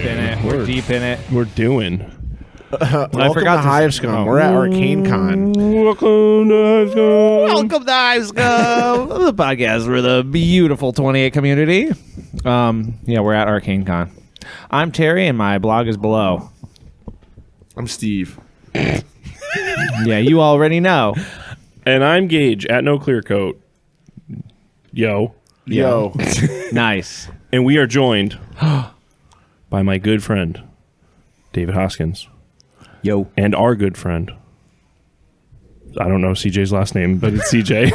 in it. We're deep in it. We're doing. Welcome to HiveScum. We're at ArcaneCon. Welcome to HiveScum. Welcome to HiveScum, the podcast for the beautiful 28 community. Yeah, we're at ArcaneCon. I'm Terry, and my blog is below. I'm Steve. Yeah, you already know. And I'm Gage at No Clear Coat. Yo. Nice. And we are joined by my good friend, David Hoskins. Yo. And our good friend. I don't know CJ's last name, but it's CJ.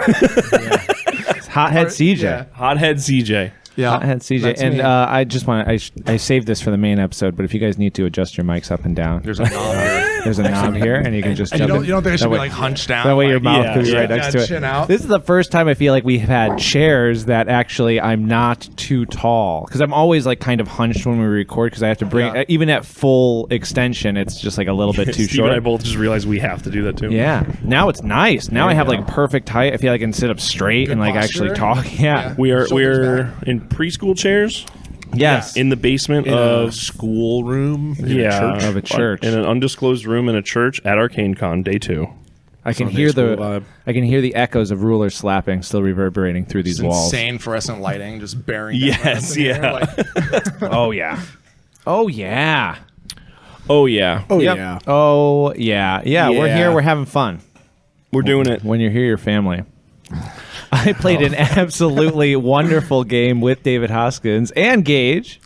It's Hothead CJ. Yeah. Hothead CJ. Yeah. Hothead CJ. That's And me. I just want to, I saved this for the main episode, but if you guys need to adjust your mics up and down, There's a knob here. there's a knob here, and you can just And you jump don't think I should that be way- like hunched down? That way your like, mouth yeah, could be yeah. right next to Chin it. out. This is the first time I feel like we've had chairs that actually I'm not too tall. Because I'm always like kind of hunched when we record because I have to bring, Yeah. even at full extension, it's just like a little bit too Steve short. and I both just realized we have to do that too. Yeah. Now it's nice. Now There I you have go. like perfect height. I feel like I can sit up straight Good and like posture. actually talk. Yeah. Yeah. We're in preschool chairs Yes. in the basement In of a school room. In yeah, A church. Of a church. in an undisclosed room in a church at ArcaneCon day 2. I can Sunday hear school the vibe. I can hear the echoes of rulers slapping still reverberating through these It's walls. insane fluorescent lighting just bearing. down Yes, on us in here, yeah. like- Oh yeah. Oh yeah. Oh yeah, oh Yep. yeah. Oh yeah. Yeah, we're Yeah. here, we're having fun. we're doing it. When you're here, your family. I played an absolutely wonderful game with David Hoskins and Gage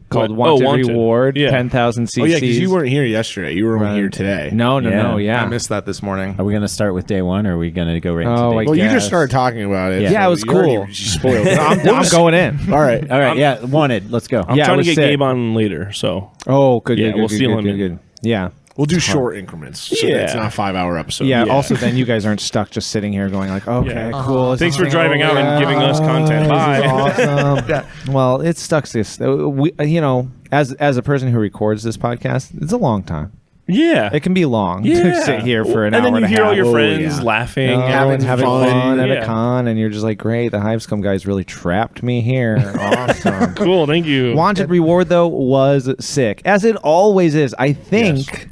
called What? Oh, Wanted Wanted. Reward, Yeah. 10,000 CCs. Oh yeah, because you weren't here yesterday. You were Right. here today. No, Yeah. I missed that this morning. Are we going to start with day one, or are we going to go right into Oh, day I two? Well, you guess. just started talking about it. Yeah, it was you already cool. Spoiled it. I'm going in. All right. All right, yeah, wanted. Let's go. I'm Yeah, it trying to was get sick. Gabe on later, so Oh, good. Yeah, good, we'll good, seal good, him good, in. good. Yeah. We'll do short increments. So Yeah. it's not a 5-hour episode. Yeah. Also, then you guys aren't stuck just sitting here going like, okay, Yeah. cool. is Thanks this for thing driving over? out and giving us content. This Bye. is awesome. Well, it sucks. This, you know, as a person who records this podcast, it's a long time. yeah, It can be long yeah. to sit here for an and hour then you and a hear half. all your Oh, friends yeah. laughing, Having fun at Yeah. a con, and you're just like, great, the HiveScum guys really trapped me here. Awesome. Cool, thank you. Wanted Reward, though, was sick. As it always is. I think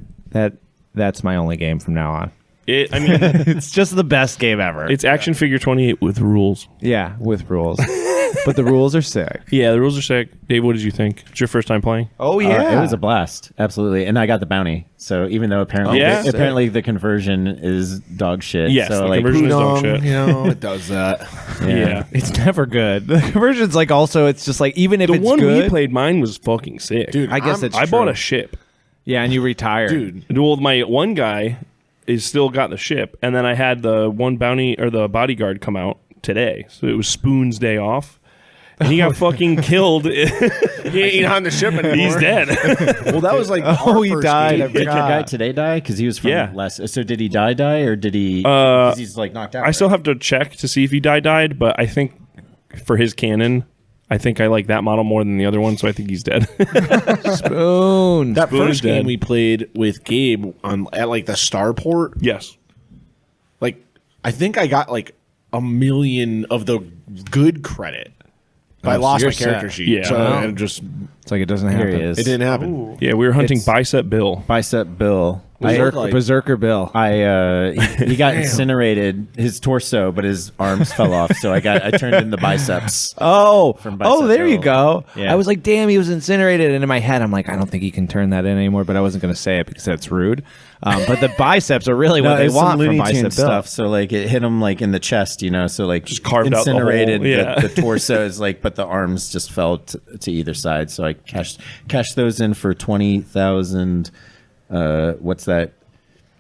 that's my only game from now on. I mean, It's just the best game ever. it's Action Figure 28 with rules. Yeah, with rules. But the rules are sick. Yeah, the rules are sick. Dave, what did you think? It's your first time playing? Oh, It was a blast, absolutely, and I got the bounty. So even though apparently, Yeah? apparently the conversion is dog shit. Yes, so the like, conversion is dog Pudong, shit. you know, it does that. Yeah. It's never good. The conversion's like also, it's just like, even if The it's one good. we played, mine was fucking sick. Dude, I guess it's I true. bought a ship. Yeah, and you retired. Dude, Well, my one guy is still got the ship, and then I had the one bounty or the bodyguard come out today, so it was Spoon's day off, and he got fucking killed. he ain't on the ship anymore. He's dead. Well, that was like Oh, our he first died. game. I did your forgot. guy today die? Because he was from Yeah. last. So did he die, or did he? 'cause he's like knocked out. I still have to check to see if he died, but I think for his canon, I think I like that model more than the other one, so I think he's dead. Spoon. That Spoon is first game dead. we played with Gabe at like the starport, Yes. like I think I got like 1 million of the good credit. But I so lost you're my character set. sheet. Yeah. So Wow. it just It's like it doesn't Here happen. he is. it didn't happen. Yeah, we were hunting It's- Bicep Bill. Bicep Bill. Berserker Bill. He got incinerated, his torso, but his arms fell off. So I turned in the biceps. Oh, Bicep there you Bill. go. Yeah. I was like, damn, he was incinerated. And in my head, I'm like, I don't think he can turn that in anymore, but I wasn't going to say it because that's rude. But the biceps are really what they it's some want from Looney Bicep Tunes Bill. stuff. So like it hit him like in the chest, you know. So like Just carved out the whole- incinerated. yeah. The torso is like, but the arms just fell to either side. So I cashed those in for 20,000. What's that?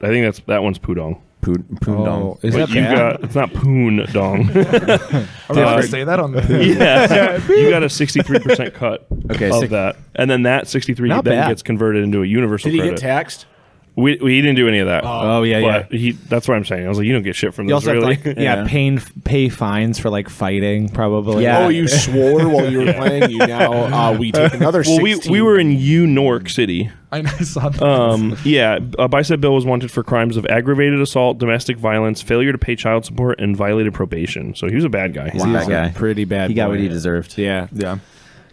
I think that one's Pudong. Poondong. Is But that you bad? got it's not Poon Dong. Are we allowed to say that on the? Yeah, you got a 63% cut Okay, of six- that, and then that 63 Not then bad. gets converted into a universal Did he credit. get taxed? We didn't do any of that. Oh, yeah, yeah. But that's what I'm saying. I was like, you don't get shit from You this, also really. have to, like, yeah, pay fines for like fighting, probably. Yeah. Oh, you swore while you were playing. You now we take another. well, 16. we were in Nork City. I saw that. Yeah, Bicep Bill was wanted for crimes of aggravated assault, domestic violence, failure to pay child support, and violated probation. So he was a bad guy. He's a bad guy. Pretty bad. He got boy. what he deserved. Yeah. Yeah.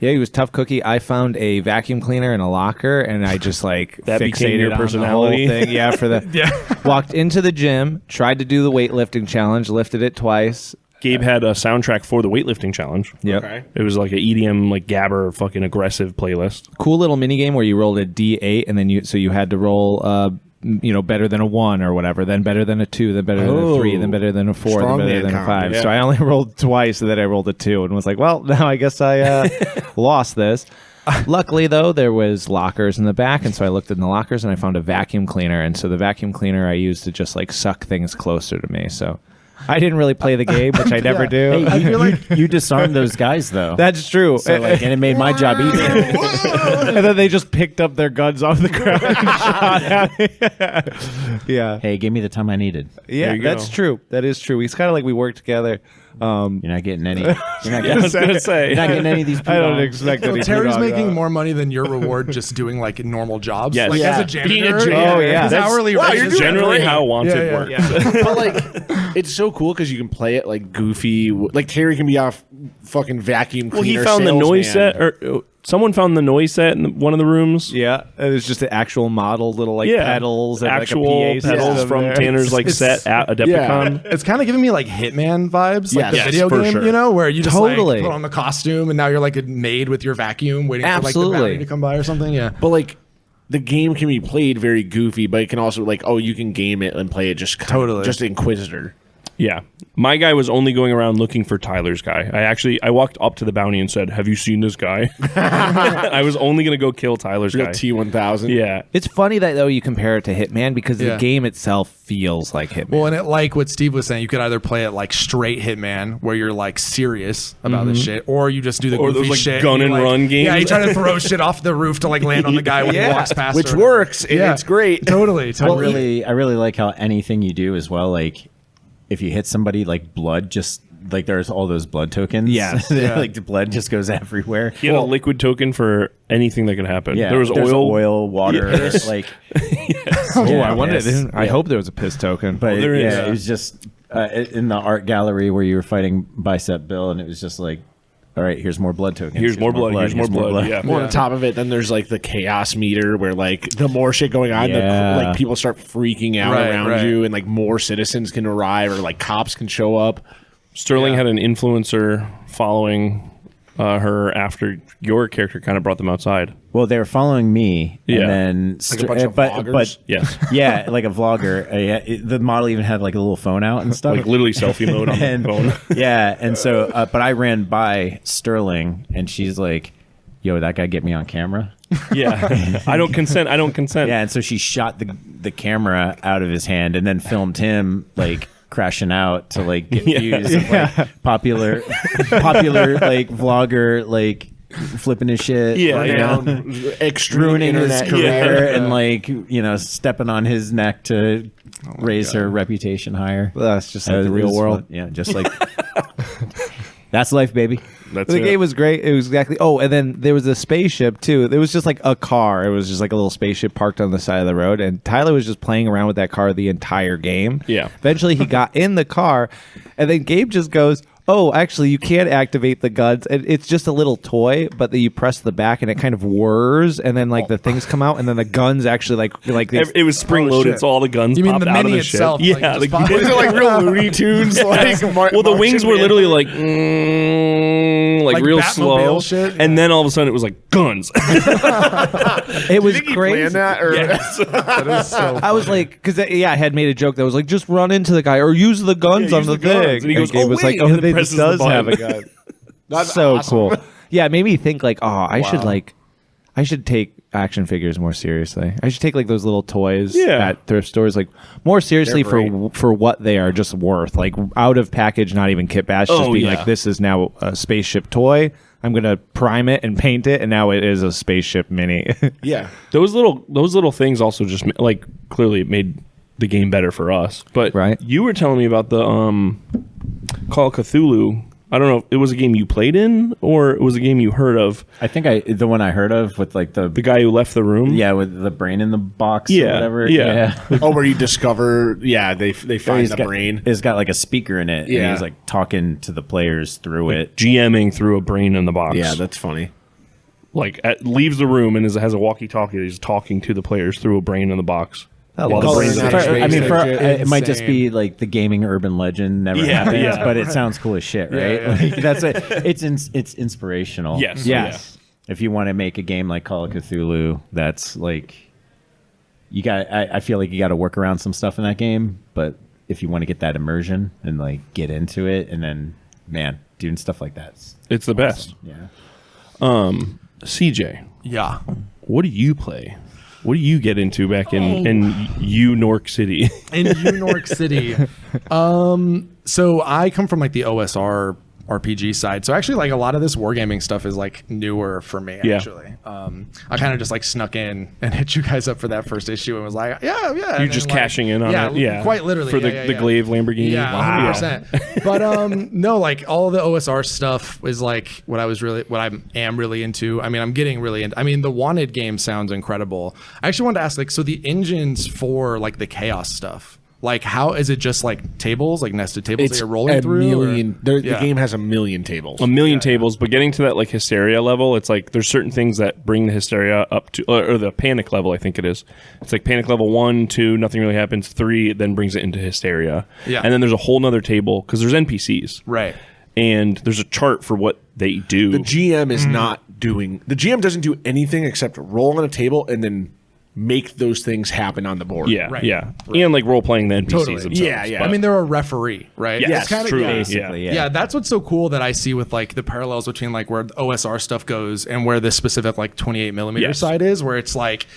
Yeah, he was tough cookie. I found a vacuum cleaner in a locker, and I just like That became fixated your on personality? the whole thing. Yeah, for the walked into the gym, tried to do the weightlifting challenge, lifted it twice. Gabe had a soundtrack for the weightlifting challenge. Yep. Okay. It was like an EDM, like Gabber, fucking aggressive playlist. Cool little mini game where you rolled a D8, and then you had to roll better than a 1 or whatever, then better than a 2, then better than a 3, then better than a 4, then better Strongman than a 5. comedy, yeah. So I only rolled twice, and then I rolled a 2, and was like, well, now I guess I lost this. Luckily, though, there was lockers in the back, and so I looked in the lockers, and I found a vacuum cleaner, and so the vacuum cleaner I used to just like suck things closer to me. So I didn't really play the game, which I never do. Hey, you disarmed those guys though. That's true. so like, and it made my job easier. And then they just picked up their guns off the ground and shot at me. Yeah. Hey, give me the time I needed. Yeah, There you that's go. true. That is true. It's kind of like we work together. You're not getting any. You're not I was getting, gonna say. you're not getting any of these. I don't poodogs. expect So any Terry's poo dog, making though. more money than your reward just doing like normal jobs. Yes. Like Yeah. as a janitor. Being a janitor. Oh, yeah. His That's- hourly wow, rate you're is doing Generally, great. how wanted Yeah, works. But like, it's so cool because you can play it like goofy. Like Terry can be off fucking vacuum Well, he cleaner. found the noise salesman. set, or someone found the noise set in one of the rooms. Yeah, it was just an actual model, little like pedals, and actual like a PA pedals system from there. Tanner's like It's- set at Adepticon. It's kind of giving me like Hitman vibes, like Yes, the video for game, sure. you know, where you just Totally. like put on the costume and now you're like a maid with your vacuum waiting for like Absolutely. the bounty to come by or something. Yeah. But like, the game can be played very goofy, but it can also like, oh, you can game it and play it just Totally. just Inquisitor. Yeah. My guy was only going around looking for Tyler's guy. I walked up to the bounty and said, "Have you seen this guy?" I was only going to go kill Tyler's Real guy. T1000. Yeah. It's funny that though you compare it to Hitman because Yeah. the game itself feels like Hitman. Well, and it like what Steve was saying, you could either play it like straight Hitman, where you're like serious about this shit, or you just do the Or goofy those, like, shit. gun you, and like- run games. Yeah, you try to throw shit off the roof to like land on the guy when he walks past, Which or- works, and Yeah. it's great. Totally. I Totally. really like how anything you do as well. Like, if you hit somebody, like blood, just like there's all those blood tokens. Yes. Like the blood just goes everywhere. He had a liquid token for anything that could happen. Yeah, There was there's oil. water, like. oh, Yeah, I wonder. yes. I hope there was a piss token. But there is. yeah, it was just in the art gallery where you were fighting Bicep Bill, and it was just like, all right, here's more blood tokens. Here's more blood. Here's more blood. Yeah. Well, on top of it, then there's like the chaos meter where like the more shit going on, Yeah. like people start freaking out Right, around right. you, and like more citizens can arrive, or like cops can show up. Sterling had an influencer following her after your character kind of brought them outside. Well, they were following me, Yeah. and then Like a bunch of but vloggers? Yes. yeah, like a vlogger. The model even had like a little phone out and stuff. Like literally selfie mode on and, the phone. yeah, and so, but I ran by Sterling, and she's like, "Yo, that guy get me on camera." Yeah. I don't consent. I don't consent. Yeah, and so she shot the camera out of his hand, and then filmed him like crashing out to like get views of like popular like vlogger like flipping his shit, Yeah, you yeah. know, Extreme ruining his internet career, Yeah. and like stepping on his neck to raise her reputation higher. That's just like It the real was world. fun. Yeah, just like that's life, baby. That's The it. game was great. It was exactly. Oh, and then there was a spaceship too. There was just like a car. It was just like a little spaceship parked on the side of the road, and Tyler was just playing around with that car the entire game. Yeah. Eventually, he got in the car, and then Gabe just goes, "Oh, actually, you can't activate the guns. It's just a little toy, but then you press the back, and it kind of whirs, and then like the things come out, and then the guns actually like they, It was spring loaded, shit. so all the guns You mean popped the out of mini the ship. itself, Yeah, like, just the pop- Is it like real Looney Tunes? Like well, the wings were literally like, like Like real Batmobile slow, shit? and then all of a sudden it was like guns. it was crazy. that or That is so I was like, because I had made a joke that was like, just run into the guy or use the guns Yeah, on use the the guns. thing. And he goes, Gabe "Oh, was wait," like, and oh, then this presses the does have a button. gun. That's So awesome. cool. Yeah, it made me think like, oh, I should take action figures more seriously. I should take like those little toys Yeah. at thrift stores like more seriously They're for what they are just worth. Like out of package, not even kit bash. Just Oh, being yeah. like, this is now a spaceship toy. I'm gonna prime it and paint it, and now it is a spaceship mini. Yeah. Those little things also just like clearly made the game better for us. But Right. you were telling me about the Call of Cthulhu. I don't know if it was a game you played in or it was a game you heard of. I think the one I heard of with like The guy who left the room. yeah, with the brain in the box Yeah, or whatever. yeah. Oh, where you discover? Yeah, they find He's the got, brain. It's got like a speaker in it, and Yeah. he's like talking to the players through it. GMing through a brain in the box. Yeah, that's funny. leaves the room and has a walkie-talkie. He's talking to the players through a brain in the box. Oh, While the well, brain's it's in not the- a I mean, Insane. it might just be like the gaming urban legend never happens, yeah. but it sounds cool as shit, right? Yeah. Like that's it's inspirational. Yes. Yes. If you want to make a game like Call of Cthulhu, that's like you got. I feel like you got to work around some stuff in that game, but if you want to get that immersion and like get into it, and then man, doing stuff like that, It's the best. yeah. CJ, Yeah. what do you play? What do you get into back in Nork City? In New York City. So I come from like the OSR RPG side. So actually like a lot of this wargaming stuff is like newer for me Yeah. actually. I kind of just like snuck in and hit you guys up for that first issue and was like, yeah. You're and just then, like, cashing in on it. Yeah. Quite literally. For the Glaive Lamborghini. Yeah, Wow. 100%. But no, like all of the OSR stuff is like what I am really into. I mean, I'm getting really into. I mean, the Wanted game sounds incredible. I actually wanted to ask, like, so the engines for like the chaos stuff, like how is it just like tables, like nested tables that It's you're rolling a through? million. or- The game has a million tables. A million tables, but getting to that like hysteria level, it's like there's certain things that bring the hysteria up to, or the panic level, I think it is. It's like panic level 1, 2, nothing really happens. 3, it then brings it into hysteria. Yeah. And then there's a whole nother table because there's NPCs. Right. And there's a chart for what they do. The GM is not doing. The GM doesn't do anything except roll on a table and then make those things happen on the board. yeah, Right. yeah. And like role playing the NPCs Totally. themselves. Yeah, yeah. but- I mean, they're a referee, right? Yes, It's kinda- truly. yeah. Basically, Yeah, that's what's so cool that I see with like the parallels between like where the OSR stuff goes and where this specific like 28 millimeter Yes. side is, where it's like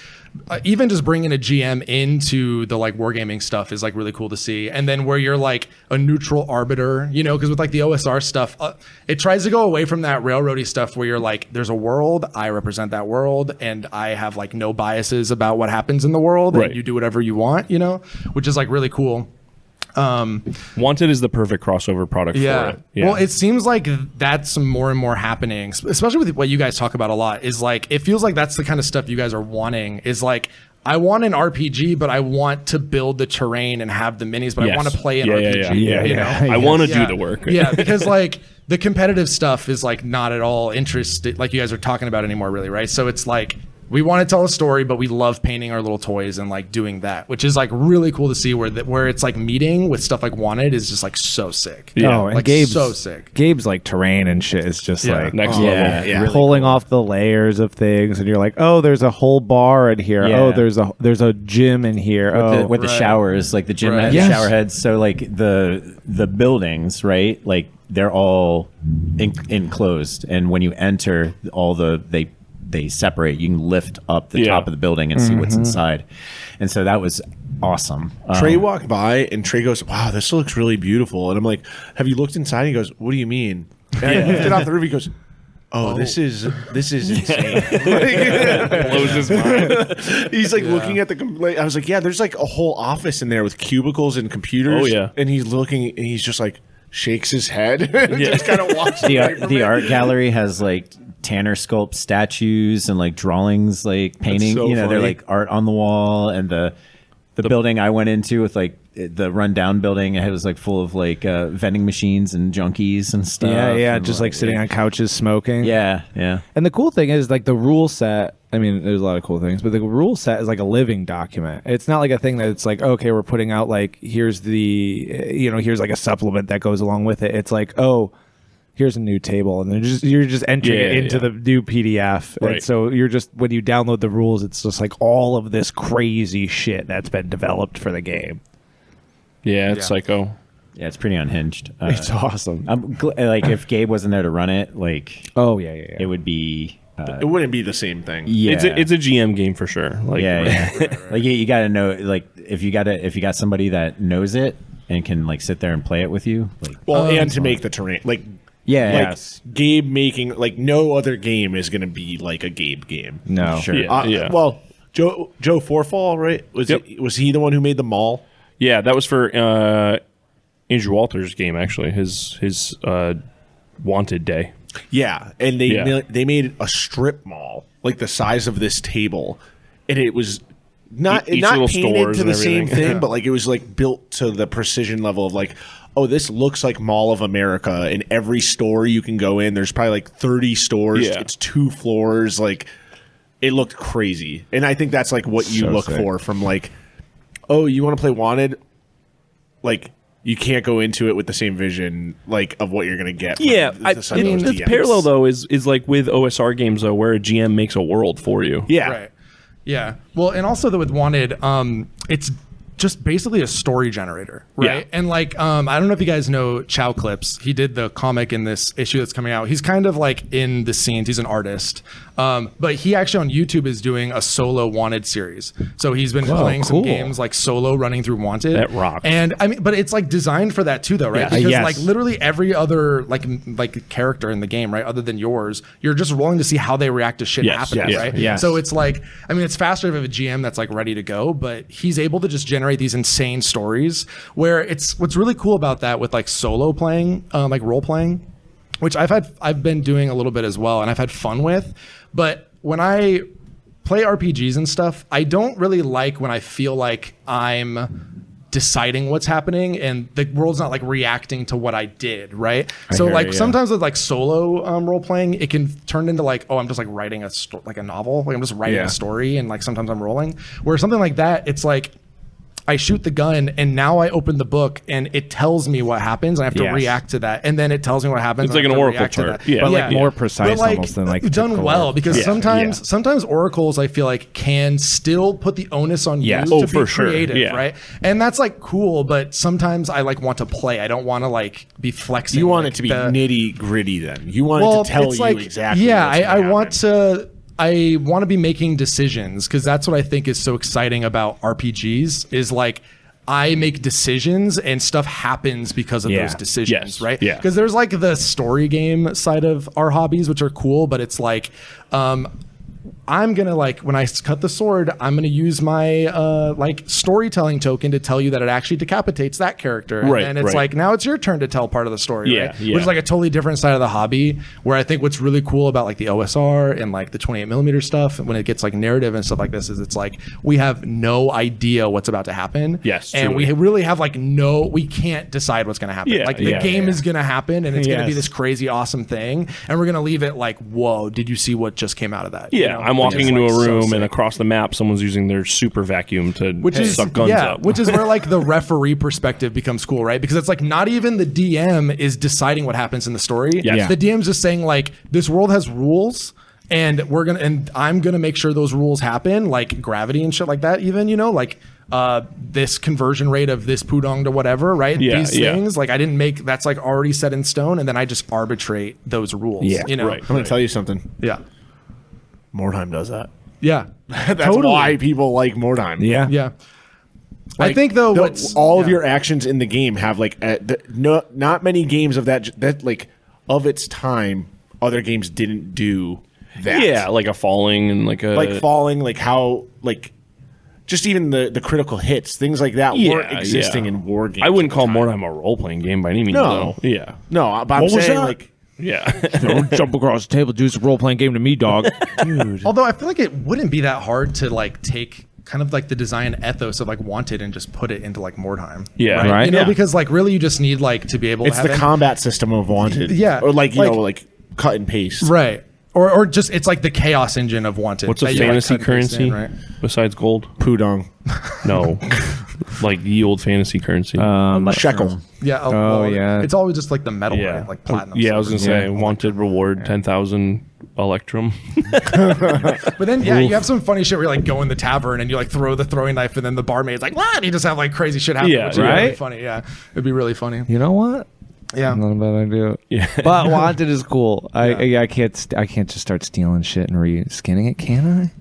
even just bringing a GM into the like wargaming stuff is like really cool to see. And then where you're like a neutral arbiter, you know, because with like the OSR stuff, it tries to go away from that railroady stuff where you're like, there's a world, I represent that world, and I have like no biases about what happens in the world, Right. and you do whatever you want, you know, which is like really cool. Wanted is the perfect crossover product for it. Yeah. Well, it seems like that's more and more happening, especially with what you guys talk about a lot. Is like it feels like that's the kind of stuff you guys are wanting. Is like I want an RPG, but I want to build the terrain and have the minis, but I Yes. want to play an Yeah, RPG. yeah, You yeah. know? I want to Yeah. do the work. Yeah, because like the competitive stuff is like not at all interested, like you guys are talking about anymore, really, right? So it's like we want to tell a story, but we love painting our little toys and like doing that, which is like really cool to see where it's like meeting with stuff like Wanted is just like so sick. Yeah. Oh, and Like Gabe's so sick. Gabe's like terrain and shit is just Yeah. like Next oh, level. Yeah. pulling off the layers of things, and you're like, oh, there's a whole bar in here. Yeah. Oh, there's a gym in here. With the Right. showers, like the gym Right. has Yes. shower heads. So like the buildings, right? Like they're all enclosed, and when you enter, they separate. You can lift up the Yeah. top of the building and see what's inside, and so that was awesome. Trey walked by and Trey goes, "Wow, this looks really beautiful." And I'm like, "Have you looked inside?" He goes, "What do you mean?" And I lifted off the roof. He goes, "Oh, this is insane." Blows his mind. He's like looking at the. I was like, "Yeah, there's like a whole office in there with cubicles and computers." Oh, yeah. And he's looking, and he's just like shakes his head, and just kind of walks the away from the it. art gallery has like Tanner sculpt statues and like drawings, like painting. so You know, they're funny. like art on the wall, and the building I went into with like the rundown building, it was like full of like vending machines and junkies and stuff. yeah, and, just like sitting on couches smoking. Yeah, yeah. And the cool thing is, like, the rule set, I mean, there's a lot of cool things, but the rule set is like a living document. It's not like a thing that it's like, okay, we're putting out, like, here's here's like a supplement that goes along with it. It's like, oh, here's a new table. And then you're just entering it into the new PDF. Right. And so you're just, when you download the rules, it's just like all of this crazy shit that's been developed for the game. Yeah, it's psycho. Yeah, it's pretty unhinged. It's awesome. Like if Gabe wasn't there to run it, like Oh, yeah. it would be. It wouldn't be the same thing. Yeah, It's a GM game for sure. Like, yeah. Like you got to know, like if you got somebody that knows it and can like sit there and play it with you, like Well, and to make the terrain like. yeah, Like Yes. Gabe making like no other game is going to be like a Gabe game. No. sure. Yeah. Well, Joe Forfall, right? Was he the one who made the mall? Yeah, that was for Andrew Walters' game actually. His Wanted Day. Yeah, and they made a strip mall like the size of this table, and it was not each not little painted stores to and the same everything. thing, but like it was like built to the precision level of like, oh, this looks like Mall of America. In every store you can go in, there's probably like 30 stores. Yeah. It's 2 floors. Like it looked crazy, and I think that's like what you So look sick. for from like, oh, you want to play Wanted, like. You can't go into it with the same vision like of what you're going to get. from Yeah, some of those it's DMs. parallel though is like with OSR games though, where a GM makes a world for you. Yeah. Right. Yeah. Well, and also with Wanted, it's just basically a story generator, right? Yeah. And like, I don't know if you guys know Chow Clips. He did the comic in this issue that's coming out. He's kind of like in the scenes. He's an artist. But he actually on YouTube is doing a solo Wanted series. So he's been playing some cool. games like solo running through Wanted. That rocks. And I mean, but it's like designed for that too, though, right? Yes. Because Yes. like literally every other like character in the game, right, other than yours, you're just rolling to see how they react to shit Yes, happening, yes, right? yes. So it's like, I mean, it's faster if you have a GM that's like ready to go, but he's able to just generate these insane stories where it's what's really cool about that with like solo playing, like role playing, which I've been doing a little bit as well, and I've had fun with. But when I play RPGs and stuff, I don't really like when I feel like I'm deciding what's happening and the world's not like reacting to what I did, right? So hear like you, yeah. sometimes with like solo role playing, it can turn into like, oh, I'm just like writing like a novel, like I'm just writing Yeah. a story, and like sometimes I'm rolling. Where something like that, it's like I shoot the gun and now I open the book and it tells me what happens and I have to Yes. react to that, and then it tells me what happens. It's and I like have an to oracle react to chart. that. Yeah. But like more precise But, almost than like done typical well, because Yeah. sometimes oracles I feel like can still put the onus on Yes. you Oh, to for be sure. creative, Yeah. right? And that's like cool, but sometimes I like want to play. I don't want to like be flexing. You want like, it to be the- nitty gritty. Then you want it to tell it's you like, exactly. Yeah, what's gonna I happen. want to be making decisions, because that's what I think is so exciting about RPGs is like I make decisions and stuff happens because of Yeah. those decisions, Yes. right? Yeah. Because there's like the story game side of our hobbies, which are cool, but it's like I'm gonna like when I cut the sword, I'm gonna use my like storytelling token to tell you that it actually decapitates that character, and Right, then it's right. like now it's your turn to tell part of the story, Yeah, right? yeah. Which is like a totally different side of the hobby. Where I think what's really cool about like the OSR and like the 28mm stuff when it gets like narrative and stuff like this is it's like we have no idea what's about to happen. Yes, and truly. we really have like we can't decide what's gonna happen. Yeah, like the yeah, game yeah. is gonna happen and it's gonna be Yes. this crazy awesome thing, and we're gonna leave it like, whoa, did you see what just came out of that? You Yeah, know? I'm Which walking is, into like, a so room sick. and across the map, someone's using their super vacuum to Which is suck guns up. which is where like the referee perspective becomes cool, right? Because it's like not even the DM is deciding what happens in the story. Yes. Yeah. The DM's just saying like this world has rules and I'm gonna make sure those rules happen, like gravity and shit like that, even, you know, like this conversion rate of this pudong to whatever, right? Yeah, These yeah. things, like I didn't make that's like already set in stone, and then I just arbitrate those rules. Yeah, You know? right. I'm going to tell you something. Yeah. Mordheim does that. Yeah. That's why people like Mordheim. Yeah. Yeah. I Like, think though the- what's all of yeah. your actions in the game have like not many games of that like of its time. Other games didn't do that. Yeah, like a falling and like a like falling, like how like just even the critical hits, things like that Yeah, weren't existing yeah. in war games. I wouldn't at call the time. Mordheim a role playing game by any means. No. though. Yeah. No, but I'm What was saying that? like Yeah. Don't jump across the table, do a role playing game to me, dog. Dude. Although I feel like it wouldn't be that hard to like take kind of like the design ethos of like Wanted and just put it into like Mordheim. Yeah. Right. You know, Yeah. because like really you just need like to be able it's to the have combat system of Wanted. Yeah, or like you like- know like cut and paste. right. Or just it's like the chaos engine of Wanted. What's a that you, like, fantasy cut and paste currency in, right? besides gold? Pudong, No. Like the old fantasy currency. shekel. Yeah. yeah. It's always just like the metal, yeah. right? Like platinum. Yeah, I was going to silver. say, wanted reward 10,000 Electrum. But then yeah, you have some funny shit where you like go in the tavern and you like throw the throwing knife and then the barmaid's like, what? And you just have like crazy shit happen. Yeah, which would be really right? funny. Yeah. It'd be really funny. You know what? Yeah. Not a bad idea. Yeah. But Wanted is cool. I can't just start stealing shit and re-skinning it, can I?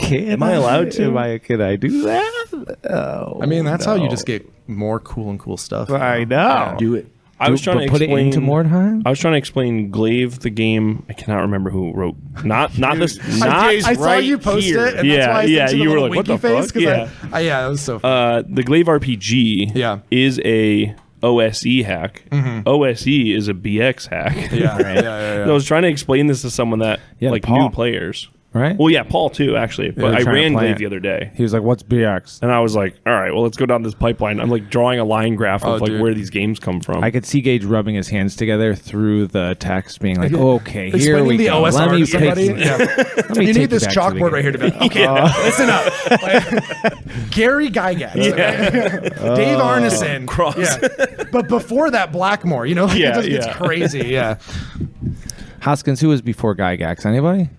Am I allowed to? Can I do that? Oh, I mean, that's how you no. just get more cool and cool stuff. I know. Do it. I was trying to put it explain into Mordheim. I was trying to explain Glaive the game. I cannot remember who wrote. Not this. Not I I saw right you post here. it, and Yeah, that's why I yeah, sent you you were the like, little what the winky face. fuck? 'Cause yeah, that was so funny. the Glaive RPG. Yeah. is a OSE hack. OSE is a BX hack. Yeah, yeah. I was trying to explain this to someone that Yeah, like Paul. new players. right? Well, yeah, Paul too, actually. But I trying to ran plan Glaive it. the other day. He was like, "What's BX?" And I was like, all right, well, let's go down this pipeline. I'm like drawing a line graph of like dude. where these games come from. I could see Gage rubbing his hands together through the text, being like, "Okay, here Explaining we the go. OSR Let me to somebody. take. Yeah. Let me You take need this back to the chalkboard right here to be okay. Listen up, Like, Gary Gygax, Dave Arneson, Cross. yeah. But before that, Blackmore. It just gets crazy. Yeah, Hoskins, who was before Gygax? Anybody?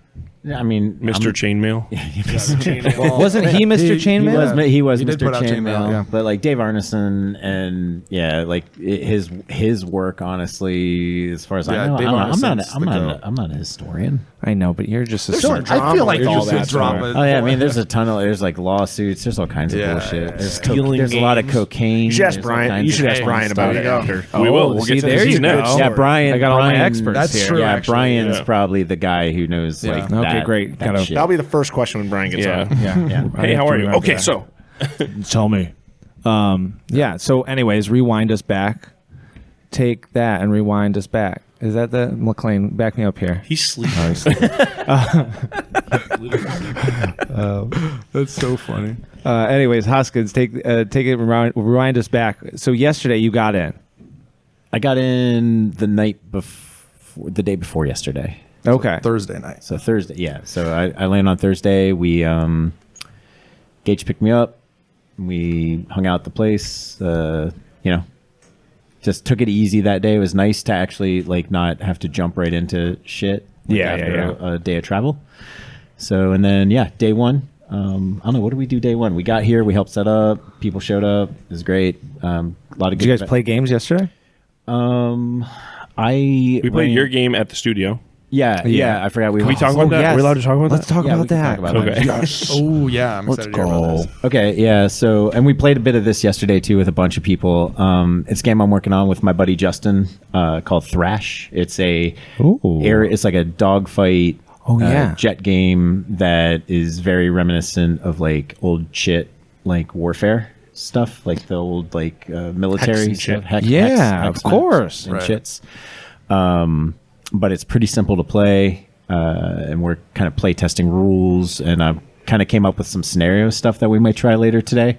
I mean, Mr. Chainmail. Wasn't he Mr. Chainmail? He was did Mr. put out Chainmail, Chainmail, yeah. but like Dave Arneson and his work, honestly, as far as I know, Dave I'm Arneson's not a historian. I know, but you're just a smart. I feel like There's all just that some drama. Oh yeah, I mean, there's a ton of there's like lawsuits, there's all kinds of bullshit. There's a lot of cocaine. You should ask there's all Brian. kinds You of should ask fun Brian about it stuff. after. We will. We'll see, get to there this you go. next. Yeah, Brian. I got all my Brian- experts That's here. true. Yeah, actually, Brian's yeah. probably the guy who knows like Okay, that. great. that Gotta- shit. That'll be the first question when Brian gets Yeah. on. Yeah. Hey, how are you? Okay, so Tell me. Yeah. So, anyways, rewind us back. Take that and rewind us back. Is that the McLean? Back me up here. He's sleeping. That's so funny. Anyways, Hoskins, take it. Rewind us back. So yesterday you got in. I got in the the day before yesterday. Okay. Thursday night. So Thursday, yeah. So I landed on Thursday. We Gage picked me up. We hung out at the place. Just took it easy that day. It was nice to actually like not have to jump right into shit. After a day of travel. So and then day one. I don't know, what did we do day one? We got here. We helped set up. People showed up. It was great. A lot of. Did you guys play games yesterday? we played your game at the studio. Yeah. I forgot. Can we talk about that? yes. Are we allowed to talk about Let's that? talk Yeah, about we can that. talk about that. Okay. Oh yeah, I'm excited to hear about this. Okay, yeah. So, and we played a bit of this yesterday too with a bunch of people. It's a game I'm working on with my buddy Justin called Thrash. It's it's like a dogfight. Jet game that is very reminiscent of like old chit, like warfare stuff, like the old like military and stuff. chit. Yeah, of maps course. and Right. chits. But it's pretty simple to play, and we're kind of play testing rules, and I kind of came up with some scenario stuff that we might try later today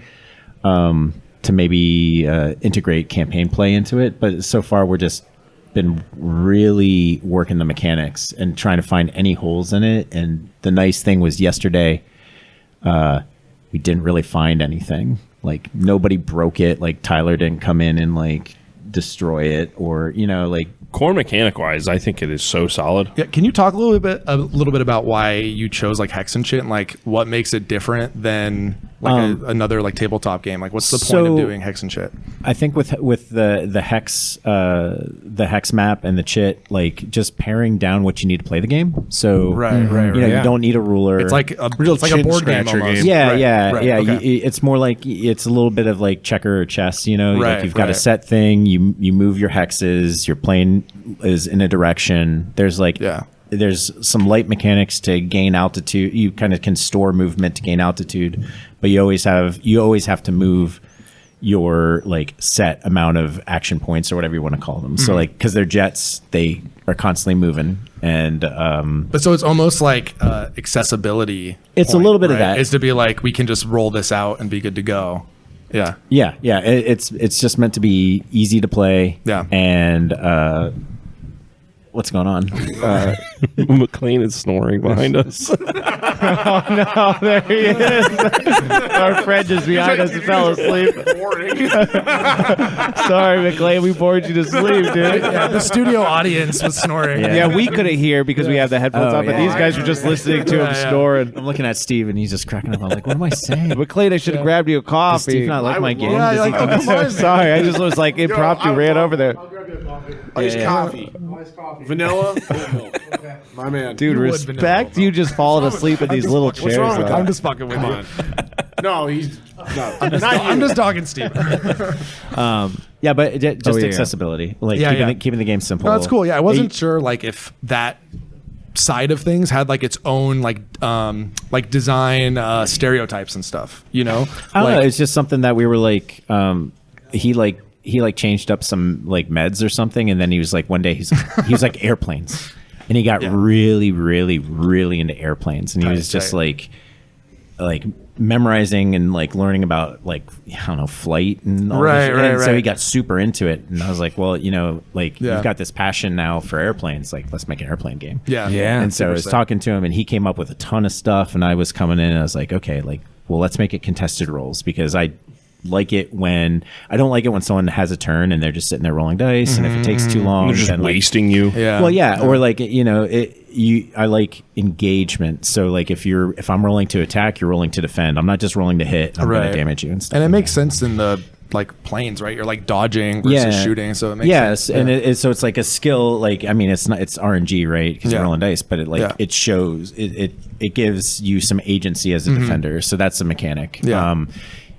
to maybe integrate campaign play into it. But so far, we're just been really working the mechanics and trying to find any holes in it. And the nice thing was yesterday, we didn't really find anything. Like nobody broke it. Like Tyler didn't come in and like destroy it, or like. Core mechanic wise, I think it is so solid. Yeah, can you talk a little bit about why you chose like Hex and Chit, and like what makes it different than like another like tabletop game? Like, what's the point of doing Hex and Chit? I think with the hex map and the chit, like just paring down what you need to play the game. So you don't need a ruler. It's like a Real it's like a chin board game scratcher almost. game. Yeah, Right, yeah. okay. It's more like it's a little bit of like checker or chess. Like Right, you've got a right. set thing. You move your hexes. Your plane is in a direction. There's like there's some light mechanics to gain altitude. You kind of can store movement to gain altitude, but you always have to move your like set amount of action points or whatever you want to call them. So like because they're jets, they are constantly moving, and But so it's almost like accessibility. It's a little bit of that. Is to be like, we can just roll this out and be good to go. Yeah. Yeah. It's just meant to be easy to play. Yeah. And what's going on? McLean is snoring behind us. Oh, there he is. Our friend just behind us fell asleep. Sorry, McLean, we bored you to sleep, dude. Yeah, the studio audience was snoring. Yeah, we couldn't hear because we have the headphones on, but these guys were just listening to him snoring. I'm looking at Steve, and he's just cracking up. I'm like, what am I saying? McLean, I should have grabbed you a Does coffee. Steve not like my game? Yeah, Does he- like, oh, come on. Sorry, I just was like impromptu, ran over there. Iced coffee. Vanilla. My man. Dude, You would respect vanilla. you just falling asleep in these little chairs. wrong with though. I'm just fucking with Come you. on. No, he's no. I'm just dogging Steve. Yeah, but just Oh, yeah. accessibility, like Yeah, keeping the game simple. No, that's cool. Yeah, I wasn't sure like if that side of things had like its own like design stereotypes and stuff. I don't know. It's just something that we were like, he changed up some like meds or something, and then he was like, one day he was like airplanes. and he got really, really, really into airplanes, and he was just Tight. like memorizing and like learning about like I don't know flight and all Right, this. right, And so he right. got super into it, and I was like, well, you know, like Yeah. you've got this passion now for airplanes, like let's make an airplane game. Yeah. And so I was 100%. talking to him, and he came up with a ton of stuff, and I was coming in, and I was like, okay, like, well, let's make it contested rolls, because I don't like it when someone has a turn and they're just sitting there rolling dice, and if it takes too long, They're just then like, wasting you. Yeah. well, yeah, or like you know, I like engagement. So like if I'm rolling to attack, you're rolling to defend. I'm not just rolling to hit. I'm going Right. to damage you and stuff. And it makes sense in the like planes, right? You're like dodging versus shooting, so it makes yes, sense. and so it's like a skill. Like I mean, it's RNG, right? Because you're Yeah. rolling dice, but Yeah. it shows it gives you some agency as a defender. So that's a mechanic. Yeah.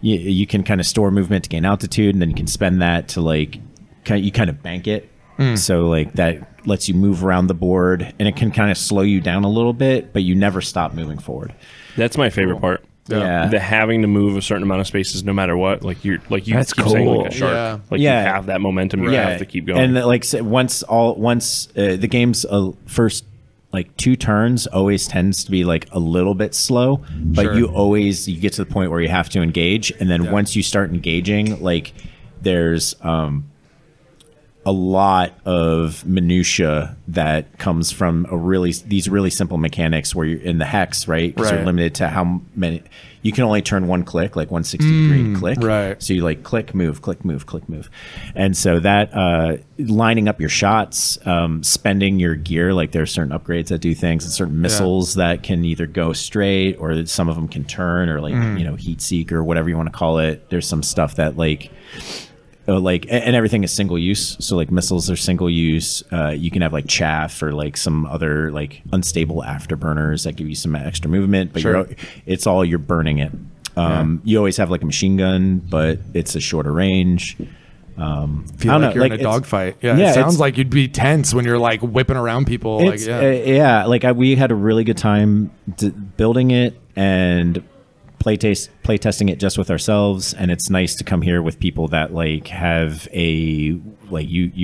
You can kind of store movement to gain altitude, and then you can spend that to like you kind of bank it. So like that lets you move around the board, and it can kind of slow you down a little bit, but you never stop moving forward. That's my favorite part. Yeah. The having to move a certain amount of spaces no matter what. Like you That's keep saying cool. like a shark. Yeah. Like Yeah. you have that momentum, you have to keep going. And like once the game's first like 2 turns always tends to be like a little bit slow, but Sure. you get to the point where you have to engage, and then once you start engaging, like there's a lot of minutia that comes from these really simple mechanics where you're in the hex, right? Because you're Right. limited to how many. You can only turn one click, like 160 degree click. right. So you like click, move, and so that lining up your shots, spending your gear. Like there are certain upgrades that do things, and certain missiles that can either go straight, or some of them can turn, or like heat seek or whatever you want to call it. There's some stuff that and everything is single use. So like missiles are single use. You can have like chaff or like some other like unstable afterburners that give you some extra movement, but Sure. you're burning it. You always have like a machine gun, but it's a shorter range. Feel I don't like know, you're like, in a it's- dogfight. Yeah, yeah, it sounds it's- like you'd be tense when you're like whipping around people. Like, It's, like we had a really good time building it and playtesting it just with ourselves, and it's nice to come here with people that like have you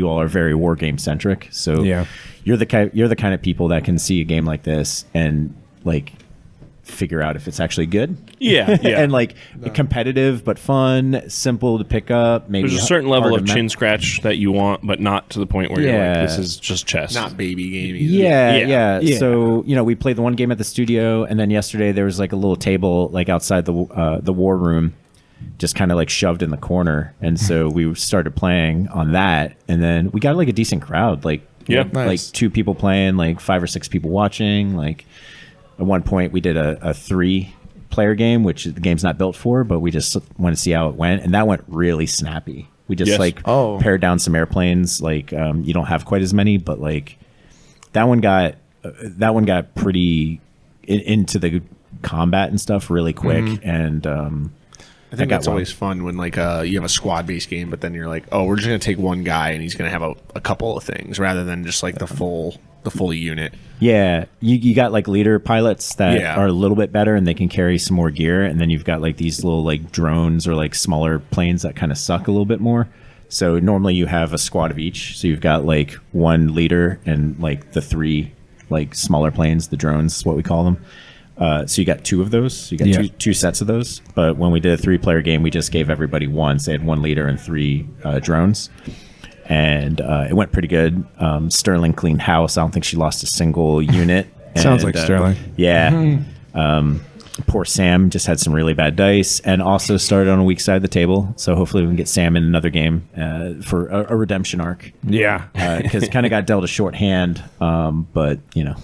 all are very war game centric, so Yeah. you're the kind of people that can see a game like this and like figure out if it's actually good. Yeah, yeah. And like competitive but fun, simple to pick up. Maybe There's a certain level hard of to chin scratch that you want, but not to the point where you're Yeah. like, this is just chess. Not baby game. Yeah. Yeah. So we played the one game at the studio, and then yesterday there was like a little table like outside the war room, just kind of like shoved in the corner, and so we started playing on that, and then we got like a decent crowd, like Yeah. Nice. like 2 people playing, like 5 or 6 people watching. Like at one point we did a 3-player game, which the game's not built for, but we just wanted to see how it went, and that went really snappy. We just Yes. pared down some airplanes. Like you don't have quite as many, but like that one got pretty into the combat and stuff really quick. And I think that's always fun when like you have a squad based game, but then you're like, oh, we're just gonna take one guy and he's gonna have a couple of things rather than just like the full unit. Yeah, you got like leader pilots that Yeah. are a little bit better, and they can carry some more gear, and then you've got like these little like drones or like smaller planes that kind of suck a little bit more. So normally you have a squad of each. So you've got like one leader and like the 3 like smaller planes, the drones is what we call them. So you got 2 of those. So you got two sets of those. But when we did a 3-player game, we just gave everybody one. So they had 1 leader and 3 drones. And it went pretty good. Sterling cleaned house. I don't think she lost a single unit. Sounds And, like Sterling. Yeah. Poor Sam just had some really bad dice, and also started on a weak side of the table. So hopefully we can get Sam in another game for a redemption arc. Yeah. Because kind of got dealt a short hand, but it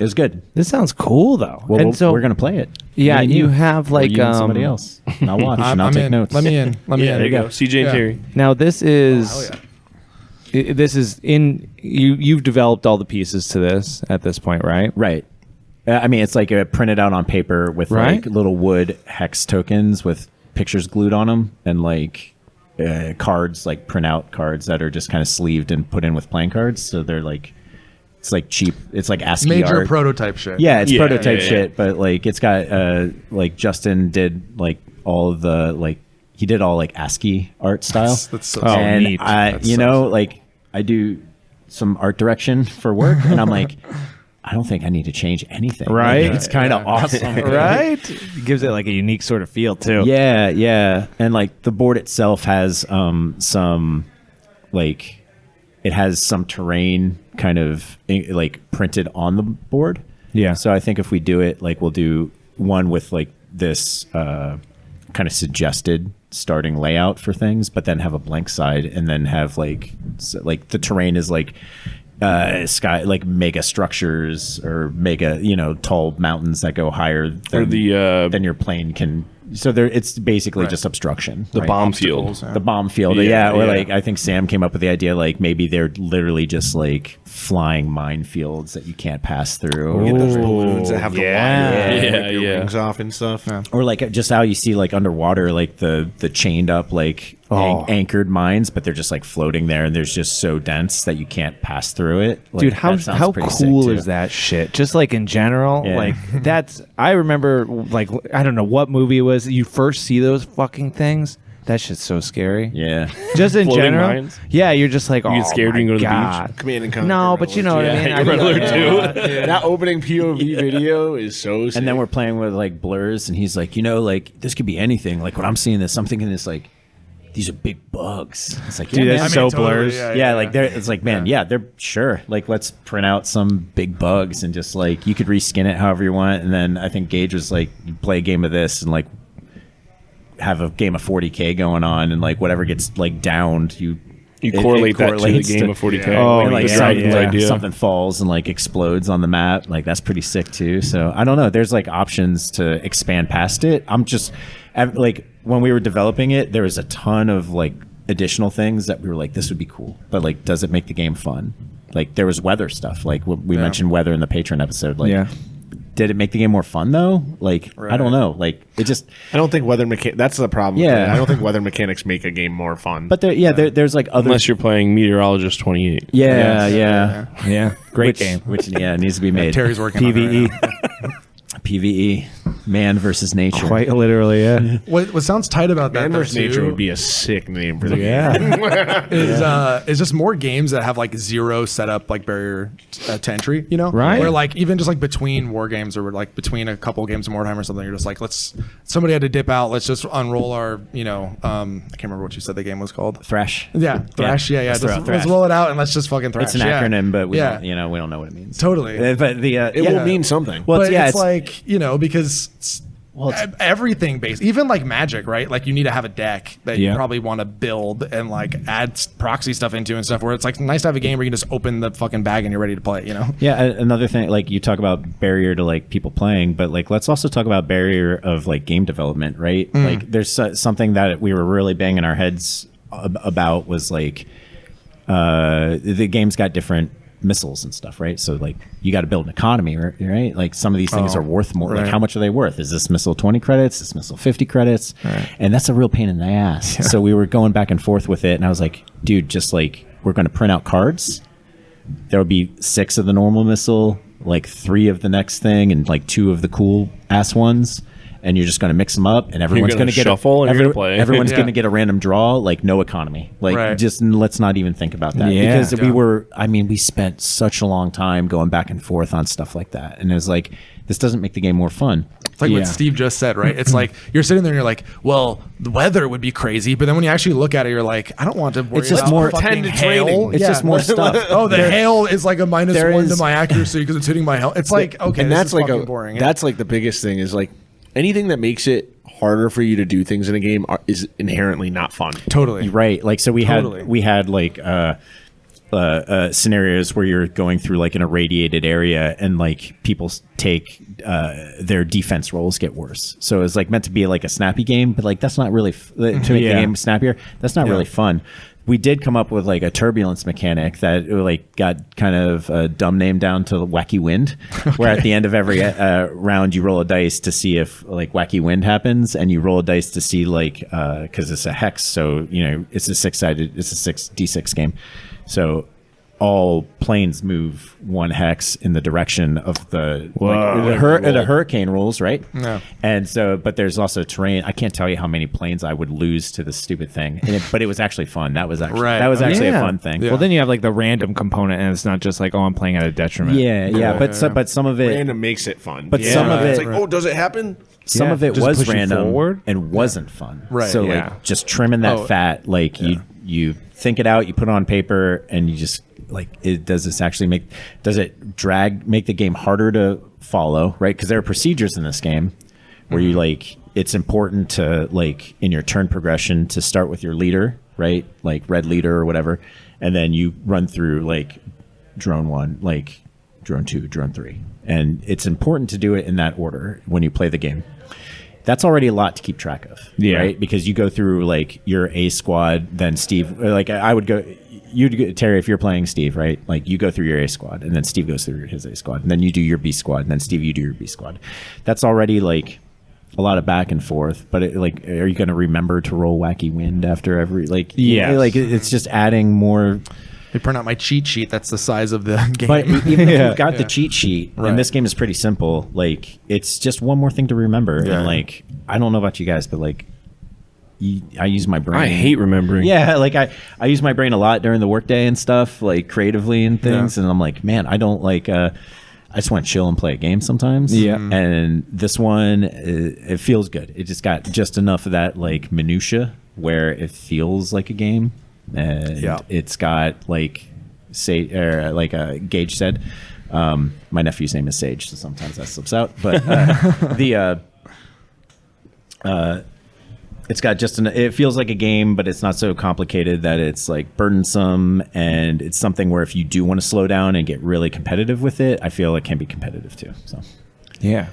was good. This sounds cool though. Well, and so we're gonna play it. Yeah, Me and you have, Or like, you and somebody else. And I'll watch and I'll I'm take in. notes. Let me in. Let me in. There you go. CJ and Yeah. Terry. now this is Hell yeah. this is in you've developed all the pieces to this at this point, right? Right. I mean, it's like printed out on paper with Right. like little wood hex tokens with pictures glued on them, and like cards, like printout cards that are just kind of sleeved and put in with playing cards. So they're like, it's like cheap. It's like ASCII Major art. prototype shit. Yeah, it's Yeah, prototype yeah. shit, but like it's got like Justin did like all of the like he did all like ASCII art style. That's so Oh, and neat. I, That's you so know, sick. like I do some art direction for work, and I'm like, I don't think I need to change anything. Right. Like, it's kind of awesome. Right? It gives it like a unique sort of feel too. Yeah. And like the board itself has some like it has some terrain kind of like printed on the board. Yeah. So I think if we do it, like we'll do one with like this kind of suggested starting layout for things, but then have a blank side and then have like the terrain is like sky, like mega structures or mega, tall mountains that go higher than your plane can. So there, it's basically just obstruction. The right? bomb field. The bomb field. Yeah, Or yeah. like, I think Sam came up with the idea, like maybe they're literally just like flying minefields that you can't pass through. Get those balloons that have the wire, Yeah, your yeah. wings off and stuff. Or like just how you see like underwater, like the chained up like anchored mines, but they're just like floating there, and there's just so dense that you can't pass through it. Like, Dude, that sounds how pretty sick, cool too. is that shit? Just like in general, Yeah. like that's. I remember, like I don't know what movie it was. You first see those fucking things. That shit's so scary. Yeah. Just in Floating general. mines? Yeah, you're just like, get scared my when you go to the beach? God. Command and Conquer. No, but you know what I mean. Yeah, I mean, Riddler too. That opening POV video is so sick. And then we're playing with like blurs, and he's like, like this could be anything. Like when I'm seeing this, I'm thinking this like, these are big bugs. It's like, Dude, yeah, that's man. so blurs. Yeah, like it's like, man, they're sure. Like, let's print out some big bugs and just like you could reskin it however you want. And then I think Gage was like, you play a game of this and like have a game of 40K going on, and like whatever gets like downed, you correlate that to the correlates game of 40K. Oh, and, like, yeah, something, yeah. like, idea. something falls and like explodes on the map. Like that's pretty sick too. So I don't know. There's like options to expand past it. I'm just like when we were developing it, there was a ton of like additional things that we were like, this would be cool, but like, does it make the game fun? Like there was weather stuff. Like we mentioned weather in the Patreon episode. Like, Yeah. did it make the game more fun though? Like I don't know. Like it just. I don't think weather mechanics. That's the problem. Yeah. I don't think weather mechanics make a game more fun. But there's like other. Unless you're playing Meteorologist 28. Yeah, great which, game. Which needs to be made. Terry's working on it PVE, right now. PVE, man versus nature. quite literally. Yeah, What sounds tight about that Man though, vs. Nature too, would be a sick name for the game. yeah. is just more games that have like zero setup like barrier to entry, Right. Where like even just like between war games or like between a couple games of Mordheim or something, you're just like, somebody had to dip out, let's just unroll our I can't remember what you said the game was called. Thrash. Yeah, Thrash. Yeah. Let's throw out Let's Thrash. roll it out and let's just fucking thrash. It's an yeah. acronym, but we yeah, don't, we don't know what it means. totally. But the It Yeah. will mean something. well, But yeah, it's like because everything based, even like Magic, right? Like you need to have a deck that you Yeah. probably want to build and like add proxy stuff into and stuff. Where it's like nice to have a game where you can just open the fucking bag and you're ready to play. yeah. Another thing, like you talk about barrier to like people playing, but like let's also talk about barrier of like game development, right? Like there's something that we were really banging our heads about was like the game's got different missiles and stuff, right? So like you got to build an economy, right? Like some of these things are worth more. Like right. how much are they worth? Is this missile 20 credits? Is this missile 50 credits? And that's a real pain in the ass. So we were going back and forth with it, and I was like, dude, just like we're going to print out cards. There will be 6 of the normal missile, like 3 of the next thing, and like 2 of the cool ass ones. And you're just going to mix them up, and everyone's gonna going to get shuffle and you're gonna play. Everyone's Yeah. going to get a random draw, like no economy. Like Right. just let's not even think about that Yeah. because we spent such a long time going back and forth on stuff like that, and it was like this doesn't make the game more fun. It's like Yeah. what Steve just said, right? It's like you're sitting there and you're like, well, the weather would be crazy, but then when you actually look at it, you're like, I don't want to worry It's just about more- fucking Pretend it's hail. raining. It's just more stuff. Oh, the hail is like a -1 to is- my accuracy because it's hitting my health. It's like, okay, and this that's is like fucking boring. That's like the biggest thing is like anything that makes it harder for you to do things in a game is inherently not fun. totally Right. Like so Totally. we had like scenarios where you're going through like an irradiated area and like people take their defense rolls get worse. So it's like meant to be like a snappy game, but like that's not really to make the Yeah. game snappier. That's not really fun. We did come up with like a turbulence mechanic that like got kind of a dumb name down to Wacky Wind, where at the end of every round you roll a dice to see if like Wacky Wind happens, and you roll a dice to see like because it's a hex, so it's a 6-sided, it's a 6d6 game. So all planes move 1 hex in the direction of the the hurricane rules, right? No. And so, but there's also terrain. I can't tell you how many planes I would lose to this stupid thing, but it was actually fun. That was actually a fun thing. Well, then you have like the random component, and it's not just like, oh, I'm playing at a detriment. But some of it Random makes it fun. But some of it's it, like, oh, does it happen? some of it Just was push you random forward? and wasn't fun. Right. So Yeah. like just trimming that fat, like you think it out, you put it on paper, and you just like, does this actually make the game harder to follow, right? Because there are procedures in this game where you like, it's important to like in your turn progression to start with your leader, right? Like red leader or whatever, and then you run through like drone 1, like drone 2, drone 3, and it's important to do it in that order when you play the game. That's already a lot to keep track of, right? Because you go through like your A squad, then Steve, like I would go, Terry, if you're playing Steve, right? Like you go through your A squad, and then Steve goes through his A squad, and then you do your B squad, and then Steve, you do your B squad. That's already like a lot of back and forth. But like, are you going to remember to roll wacky wind after every like? Yes. Like it's just adding more. I print out my cheat sheet that's the size of the game. But even if you've got the cheat sheet, and this game is pretty simple, like it's just one more thing to remember. And like, I don't know about you guys, but like, I use my brain. I hate remembering. Yeah, like I use my brain a lot during the workday and stuff, like creatively and things. And I'm like, man, I don't like. I just want to chill and play a game sometimes. Yeah. And this one, it feels good. It just got just enough of that like minutia where it feels like a game. And it's got like Gage said, my nephew's name is Sage, so sometimes that slips out. But it's got just it feels like a game, but it's not so complicated that it's like burdensome, and it's something where if you do want to slow down and get really competitive with it, I feel it can be competitive too. So Yeah.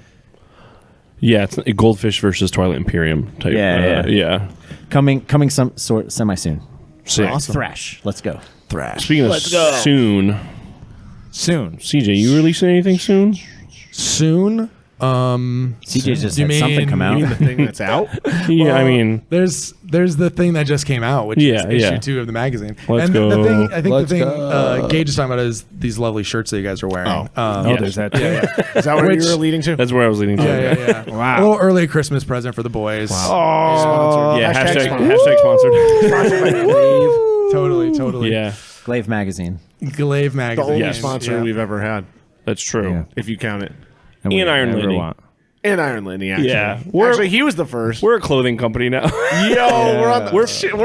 Yeah, it's a Goldfish versus Twilight Imperium type. Yeah. Coming some sort semi soon. Sick. Awesome. Thrash. Let's go. Speaking of soon, CJ, you releasing anything soon? Soon. CJ just You had something mean- come You out. mean the thing that's out? Yeah, I mean, There's the thing that just came out, which is issue 2 of the magazine. Let's and go. The thing, I think Let's the thing go. Gage is talking about is these lovely shirts that you guys are wearing. Oh, there's that. Is that what you were leading to? that's where I was leading to. Yeah. Wow. A little early Christmas present for the boys. Oh, Yeah, hashtag hashtag sponsored. Totally. Yeah, Glaive Magazine. The only Yes. sponsor we've ever had, that's true. Yeah. if you count it. And we Ian Iron never Lady. want- And Iron Lenny, actually. Yeah. Actually, he was the first. We're a clothing company now. Yo, we're on the, we're fashion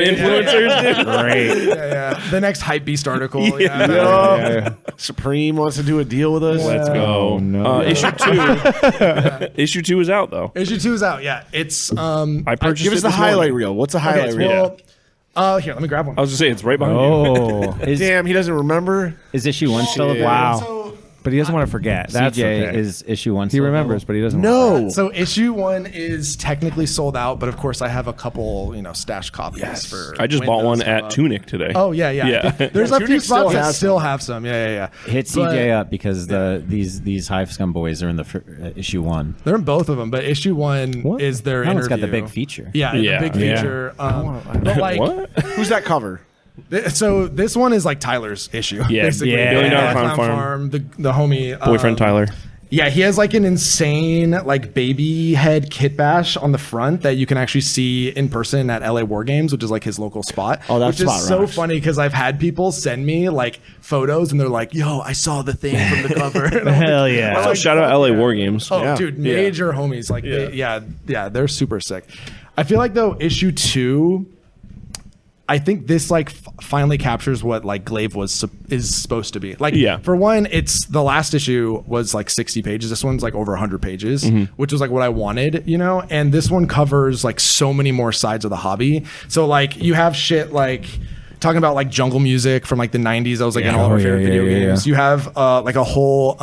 branded. influencers, dude. Great. Yeah. The next Hypebeast article. Yo. Yeah. Supreme wants to do a deal with us. Let's go. Oh, no. Issue 2. Issue 2 is out though. Issue 2 is out. Yeah. It's I purchased Give us it the this highlight morning. reel. What's the highlight reel? Here, let me grab one. I was gonna say it's right behind you. Oh. Damn, he doesn't remember. Is issue 1 still available? Wow. But he doesn't want to forget. That's CJ okay. is issue 1 He still remembers, but he doesn't. No. So issue 1 is technically sold out, but of course I have a couple, stash copies for. I just when bought one those at come up. Tunic today. Oh yeah. There's a few Tunic still spots that has still have some. Yeah. Hit But CJ up because these Hive Scum boys are in the issue 1. they're in both of them, but issue 1 is their That interview. one's got the big feature. Yeah, Yeah. the big Yeah. feature. But like, What? Who's that cover? so this one is like Tyler's issue. Yeah, basically. yeah. Billion Dollar Clown Farm. The homie Boyfriend Tyler. Yeah, he has like an insane like baby head kit bash on the front that you can actually see in person at LA War Games, which is like his local spot. Oh, that which spot is so rocks. funny because I've had people send me like photos and they're like, "Yo, I saw the thing from the cover." And I'm like, Hell yeah. So shout out LA War Games. oh, Yeah. dude, major homies. Like, they're super sick. I feel like though issue 2. I think this like finally captures what like Glaive is supposed to be. Like, for one, it's the last issue was like 60 pages. This one's like over 100 pages, which was like what I wanted, and this one covers like so many more sides of the hobby. So like you have shit like talking about like jungle music from like the 90s. That was like in all of our favorite video games. You have like a whole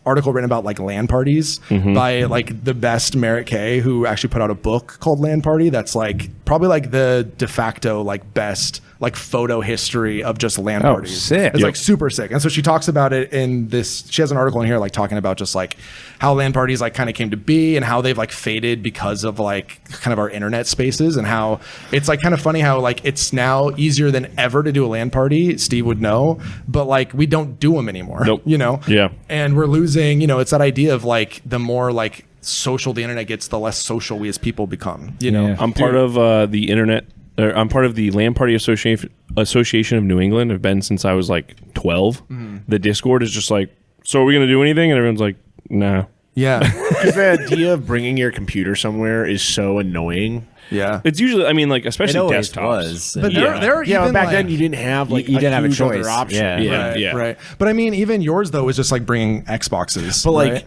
article written about like LAN parties by like the best Merritt K, who actually put out a book called LAN Party. That's like probably like the de facto like best like photo history of just LAN Oh, parties. sick. It's like super sick. And so she talks about it in this. She has an article in here like talking about just like how LAN parties like kind of came to be and how they've like faded because of like kind of our internet spaces, and how it's like kind of funny how like it's now easier than ever to do a LAN party. Steve would know, but like we don't do them anymore. Nope. You know. Yeah. And we're losing. You know, it's that idea of like the more like social the internet gets, the less social we as people become. You know. Yeah. I'm part of the internet. I'm part of the LAN Party Association of New England. I've been since I was like 12. The Discord is just like, so are we going to do anything? And everyone's like, nah. Yeah. Because the idea of bringing your computer somewhere is so annoying. Yeah. It's usually, I mean, like, It especially always desktops. was. But Yeah. there are Yeah, even but back like, then you didn't have like You didn't have a huge other choice. option. Yeah. Yeah, Right, yeah. right. But I mean, even yours though was just like bringing Xboxes. But like, right?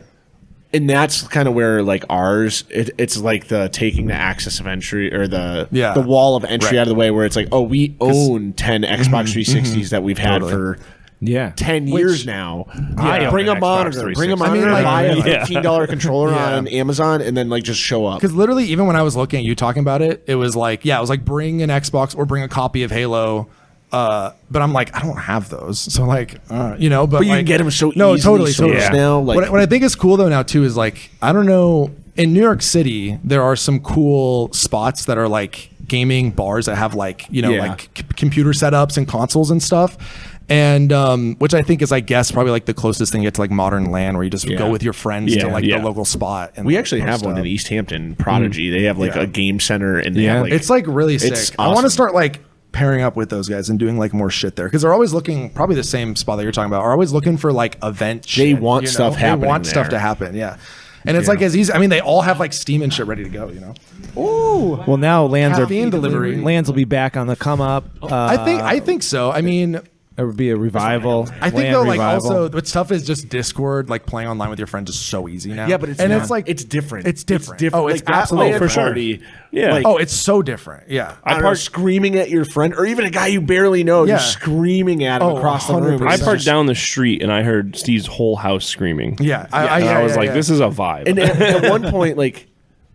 and that's kind of where like ours, it's like the taking the access of entry or the wall of entry Right. out of the way, where it's like, oh, we own 10 Xbox 360s that we've had for Yeah. 10 years now. I own Bring an a Xbox monitor, bring a 360. I mean, monitor, like- buy a Yeah. $15 controller Yeah. on Amazon, and then like just show up. Because literally, even when I was looking at you talking about it, it was like, yeah, it was like bring an Xbox or bring a copy of Halo. But I'm like, I don't have those, so like, you know. But you like, can get them so no, easily totally, sourced totally. now. Like, What I think is cool though now too is like, I don't know, in New York City there are some cool spots that are like gaming bars that have like, you know, Yeah. like computer setups and consoles and stuff. And which I think is, I guess, probably like the closest thing you get to like modern LAN, where you just go with your friends to Yeah, like yeah. the local spot. And we like, actually post have one up. in East Hampton, Prodigy. They have like Yeah. a game center, and they Yeah. have like It's like really sick. It's I want to awesome. start like pairing up with those guys and doing like more shit there, because they're always looking, probably the same spot that you're talking about, are always looking for like event shit. They want stuff They happening want stuff there. to happen. Yeah. And it's like as easy. I mean, they all have like Steam and shit ready to go. You know. Ooh. Well, now lands Caffeine delivery. Lands will be back on the come up. I think so. I mean, There would be a revival. I think LAN though, like revival. also what's tough is just Discord, like playing online with your friends is so easy now. Yeah, but it's and not. it's like It's different. It's different. Oh, it's Like, that absolutely LAN for sure. party, Yeah. like, Oh, it's so different. Yeah. I don't know, screaming at your friend, or even a guy you barely know, Yeah. just screaming at him Oh, across the room. 100%. I It's parked just- down the street and I heard Steve's whole house screaming. Yeah. And I was like, yeah. this is a vibe. And at one point, like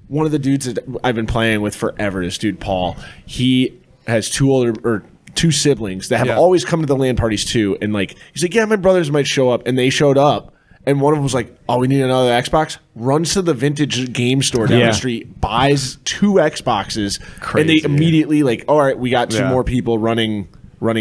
one of the dudes that I've been playing with forever, this dude Paul, he has two siblings that have Yeah. always come to the LAN parties too. And like he's like, yeah, my brothers might show up, and they showed up. And one of them was like, oh, we need another Xbox. Runs to the vintage game store down Yeah. the street, buys 2 Xboxes, and they Crazy. immediately like, all right, we got 2 Yeah. more people running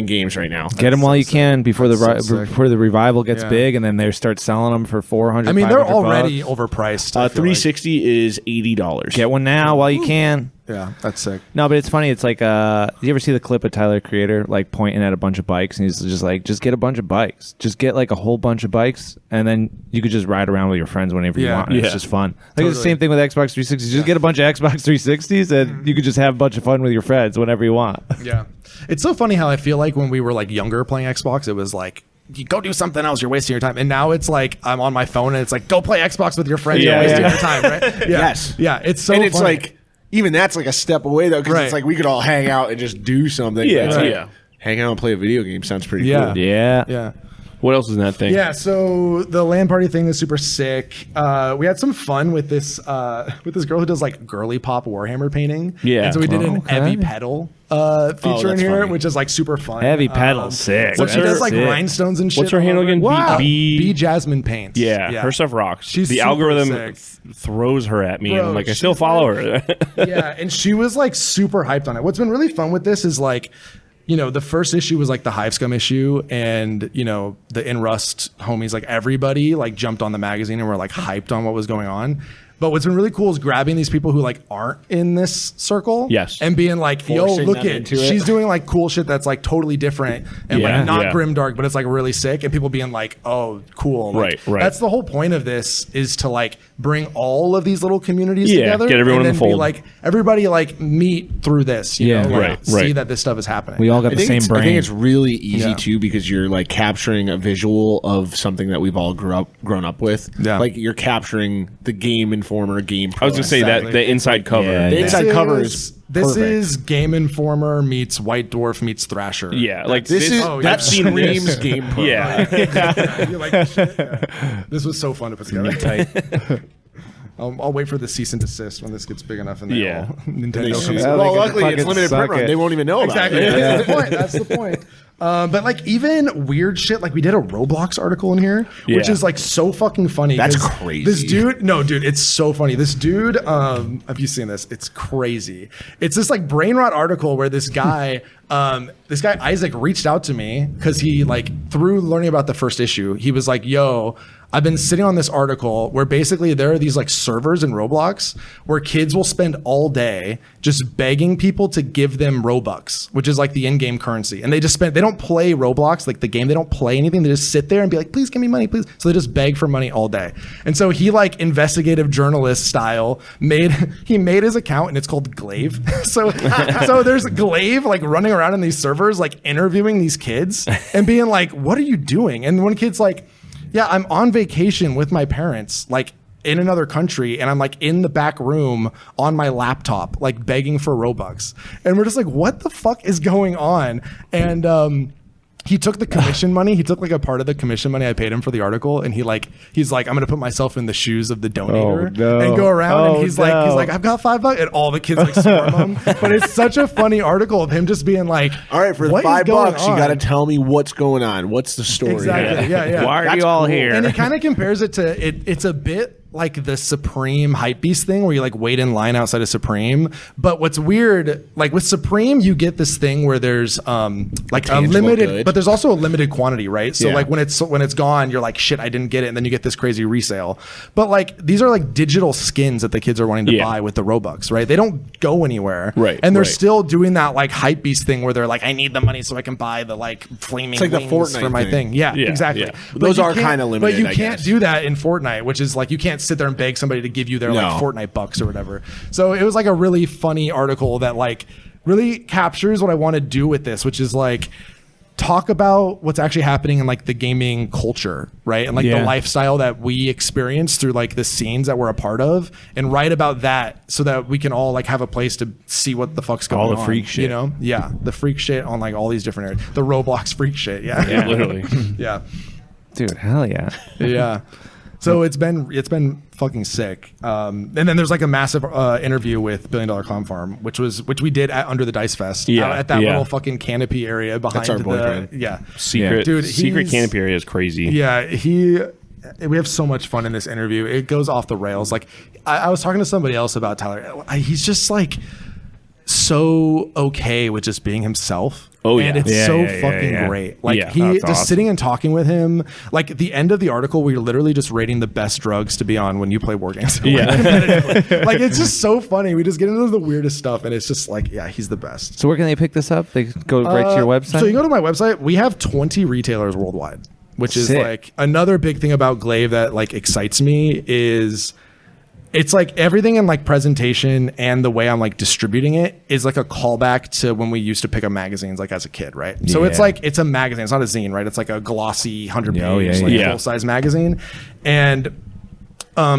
games right now. Get them while you can before the That's so sick. before the revival gets Yeah. big, and then they start selling them for 400. I mean, they're 500 already bucks. overpriced. I feel 360 is $80. Get one now while you can. like. Yeah, that's sick. No, but it's funny. It's like, you ever see the clip of Tyler, the Creator, like pointing at a bunch of bikes, and he's just like, just get a bunch of bikes, just get like a whole bunch of bikes, and then you could just ride around with your friends whenever you Yeah. want. And Yeah. It's just fun. Like it's the Totally. same thing with Xbox 360. Just get a bunch of Xbox 360s, and you could just have a bunch of fun with your friends whenever you want. Yeah. It's so funny how I feel like when we were like younger playing Xbox, it was like, you go do something else, you're wasting your time. And now it's like I'm on my phone and it's like, go play Xbox with your friends, Yeah, you're wasting yeah. your time, right? Yeah. Yes. Yeah. It's so And it's funny. like, even that's like a step away though, because Right. it's like we could all hang out and just do something. Yeah, It's like, yeah. hang out and play a video game sounds pretty Yeah. cool. Yeah. Yeah. What else is in that thing? Yeah, so the LAN party thing is super sick. We had some fun with this girl who does like girly pop Warhammer painting. Yeah. And so we did an Okay. heavy pedal feature in that's here, funny. which is like super fun. Heavy pedal, sick. So she What's does her- like sick. rhinestones and shit. What's her all handle over. again? Wow. B- B Jasmine Paints. Yeah, her stuff rocks. She's the super algorithm sick. throws her at me, Bro, and I'm like, I she's still follow her. Yeah, and she was like super hyped on it. What's been really fun with this is like, you know, the first issue was like the Hive Scum issue, and you know, the In Rust homies, like everybody like jumped on the magazine and were like hyped on what was going on. But what's been really cool is grabbing these people who like aren't in this circle, Yes. and being like, "Yo, Forcing look them at into it. she's doing like cool shit that's like totally different and Yeah. like not Yeah. grimdark, but it's like really sick." And people being like, "Oh, cool!" Like, Right, right. That's the whole point of this, is to like bring all of these little communities Yeah, together, get everyone and in then the be fold. like, everybody like meet through this. You Yeah. know? Like, Right, see right. that this stuff is happening. We all got I the think, same it's, brain. I think it's really easy Yeah. too, because you're like capturing a visual of something that we've all grown up with. Yeah. Like you're capturing the Game Informer, Game Pro. I was gonna say Exactly. that the inside cover. Yeah, the yeah. inside cover is this perfect. is Game Informer meets White Dwarf meets Thrasher. Yeah, like This is Oh, that yeah. screams Game Pro. Yeah, You're like, shit, yeah. This was so fun to put together. I'll wait for the cease and desist when this gets big enough, and then Yeah. Nintendo comes Yeah, out. they Well, can luckily it's fucking limited suck print run. it. They won't even know about Exactly. it. That's the point. That's the point. But like even weird shit, like we did a Roblox article in here, which Yeah. is like so fucking funny. That's 'cause crazy. This dude, no, dude, it's so funny. This dude, have you seen this? It's crazy. It's this like brain rot article where this guy, Isaac reached out to me because he like through learning about the first issue, he was like, "Yo, I've been sitting on this article where basically there are these like servers in Roblox where kids will spend all day just begging people to give them Robux, which is like the in-game currency. And they don't play Roblox, like the game, they don't play anything. They just sit there and be like, please give me money, please. So they just beg for money all day. And so he like investigative journalist style made his account and it's called Glaive. so there's Glaive like running around in these servers, like interviewing these kids and being like, what are you doing? And one kid's like, yeah, I'm on vacation with my parents, like in another country, and I'm like in the back room on my laptop, like begging for Robux. And we're just like, what the fuck is going on? And he took the commission money. He took like a part of the commission money I paid him for the article, and he's like, I'm gonna put myself in the shoes of the donator and go around. And he's like, I've got $5, and all the kids like swarm him. But it's such a funny article of him just being like, All right, for the what is $5, going you got to on? tell me what's going on. What's the story? Exactly. Yeah. Why are That's you all cool. here? And he kind of compares it to it's a bit like the Supreme Hypebeast thing where you like wait in line outside of Supreme. But what's weird, like with Supreme, you get this thing where there's like a tangible limited, good. but there's also a limited quantity, right? So Yeah. like when it's gone, you're like, shit, I didn't get it, and then you get this crazy resale. But like these are like digital skins that the kids are wanting to Yeah. buy with the Robux, right? They don't go anywhere, Right, And they're right. still doing that like Hypebeast thing where they're like, I need the money so I can buy the like flaming like the wings Fortnite for my thing. thing. Yeah, Yeah, exactly. yeah. But Those you are can't- kinda But limited, you I can't guess. do that in Fortnite, which is like you can't sit there and beg somebody to give you their like No. Fortnite bucks or whatever. So it was like a really funny article that like really captures what I want to do with this, which is like talk about what's actually happening in like the gaming culture, right? And like the Yeah. lifestyle that we experience through like the scenes that we're a part of, and write about that so that we can all like have a place to see what the fuck's going All on. the freak shit. You know? Yeah. The freak shit on like all these different areas. The Roblox freak shit. Yeah. Yeah, literally. Yeah. Dude, hell yeah. Yeah. So it's been fucking sick. And then there's like a massive interview with $1 Billion Clown Farm, which we did under the Dice Fest. Yeah, Out at that yeah. little fucking canopy area behind our boyfriend. yeah. Secret, Dude, secret he's- canopy area is crazy. Yeah, we have so much fun in this interview. It goes off the rails. Like I was talking to somebody else about Tyler. He's just like so okay with just being himself. Oh, yeah. And it's Yeah, so yeah, fucking yeah. great. Like Yeah, he that's just awesome. sitting and talking with him. Like at the end of the article, we're literally just rating the best drugs to be on when you play war games. Yeah. Like it's just so funny. We just get into the weirdest stuff, and it's just like, yeah, he's the best. So where can they pick this up? They go right to your website? So you go to my website. We have 20 retailers worldwide, which is Sick. like another big thing about Glaive that like excites me is it's like everything in like presentation and the way I'm like distributing it is like a callback to when we used to pick up magazines like as a kid, right? So it's Yeah. like it's a magazine. It's not a zine, right? It's like a glossy 100-page Oh, yeah, like yeah. full-size magazine, and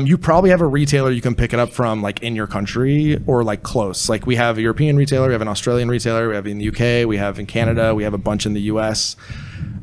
you probably have a retailer you can pick it up from like in your country or like close. Like we have a European retailer, we have an Australian retailer, we have in the UK, we have in Canada, we have a bunch in the US.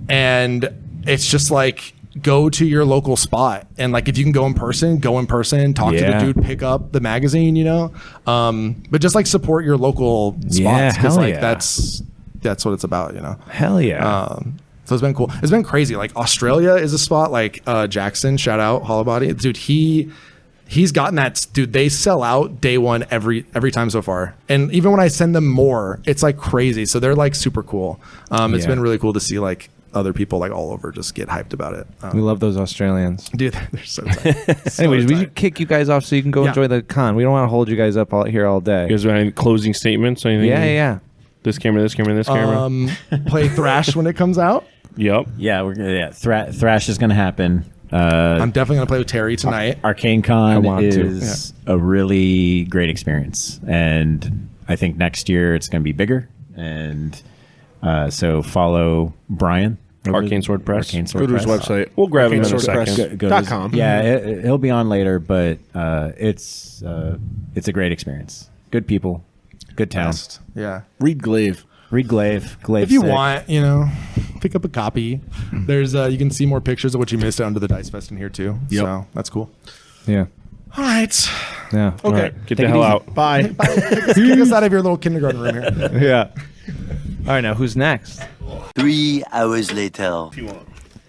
And it's just like go to your local spot, and like if you can go in person, talk to the Yeah. dude, pick up the magazine, you know. But just like support your local spots, Yeah, because hell like yeah. that's what it's about, you know. Hell yeah. So it's been cool. It's been crazy. Like Australia is a spot. Like Jackson, shout out Hollow Body, dude. He's gotten that. Dude, they sell out day one every time so far. And even when I send them more, it's like crazy. So they're like super cool. It's Yeah. been really cool to see like other people like all over just get hyped about it. we love those Australians. Dude, they're so tight. So Anyways, we tight. should kick you guys off so you can go Yeah. enjoy the con. We don't want to hold you guys up here all day. You guys have any closing statements? Anything? Yeah. This camera, this camera, this camera. Play Thrash when it comes out. Yep. Yeah, Thrash is going to happen. I'm definitely gonna play with Terry tonight. I ArcaneCon want to. is a really great experience, and I think next year it's going to be bigger. And so follow Brian. Arcane Sword Press. Arcane Go Sword to his Press. website. We'll grab him in a ArcaneSwordPress. second. Go to his- .com. Yeah, he'll be on later, but it's a great experience. Good people, good town. Yeah. Read Glaive. Read Glaive. If you sick. want, you know, pick up a copy. There's you can see more pictures of what you missed under the Dice Fest in here too. Yep. So that's cool. Yeah. All right. Yeah. Okay. Right, get the hell out. Bye. Kick us out of your little kindergarten room here. Yeah. All right, now who's next? 3 hours later.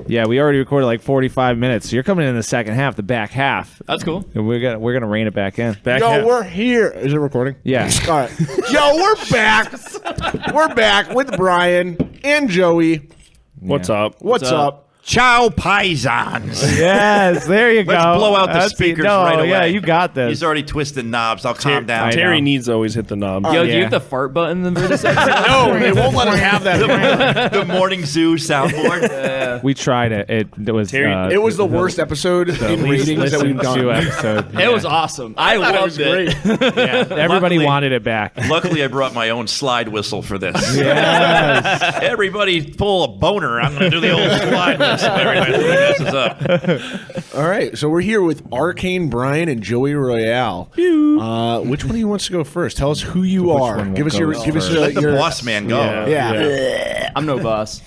Yeah, we already recorded like 45 minutes. So you're coming in the second half, the back half. That's cool. And we're gonna rein it back in. Back Yo, half. we're here. Is it recording? Yeah. All right. Yo, we're back. We're back with Brian and Joey. What's up? What's up? Ciao, paisans. Yes, there you go. Let's blow out the That's speakers no, right away. Yeah, you got this. He's already twisted knobs. I'll calm down. Terry know. needs to always hit the knob. Yo, do yeah. you have the fart button for this episode? No, they won't let us have that. The morning zoo soundboard. We tried it. It was Terry- It was the worst episode in least ratings that we've listened to done. episode. It was awesome. I loved it. Everybody Luckily- wanted it back. Luckily, I brought my own slide whistle for this. Yes. Everybody pull a boner. I'm going to do the old slide whistle every time somebody messes up. All right, so we're here with Arcane Bryan and Joey Royale. Which one of you wants to go first? Tell us who you are. one will Give us go your. first? Give us Let the your. boss man go. Yeah. I'm no boss.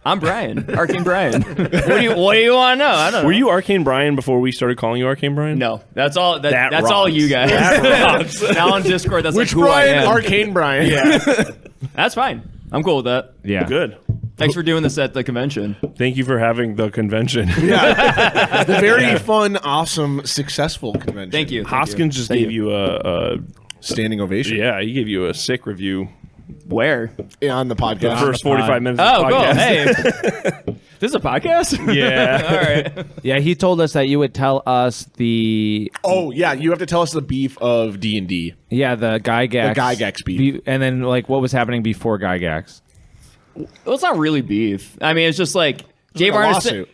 I'm Brian. Arcane Bryan. What do you want to know? I don't know. Were you Arcane Bryan before we started calling you Arcane Bryan? No, that's all. That That's all rocks. you guys. That rocks. Now on Discord, that's Which like who I Brian? am. Arcane Bryan. Yeah. That's fine. I'm cool with that. Yeah. Good. Thanks for doing this at the convention. Thank you for having the convention. The very fun, awesome, successful convention. Thank you. Hoskins just gave you a Standing ovation. yeah, he gave you a sick review. Where? On the podcast. The first 45 minutes Oh, of the cool. podcast. Hey, this is a podcast? Yeah. All right. Yeah, he told us that you would tell us the Oh yeah, you have to tell us the beef of D&D. the Gygax. The Gygax beef. And then like what was happening before Gygax. Well, it's not really beef. I mean, it's just like Dave like a Arneson. lawsuit.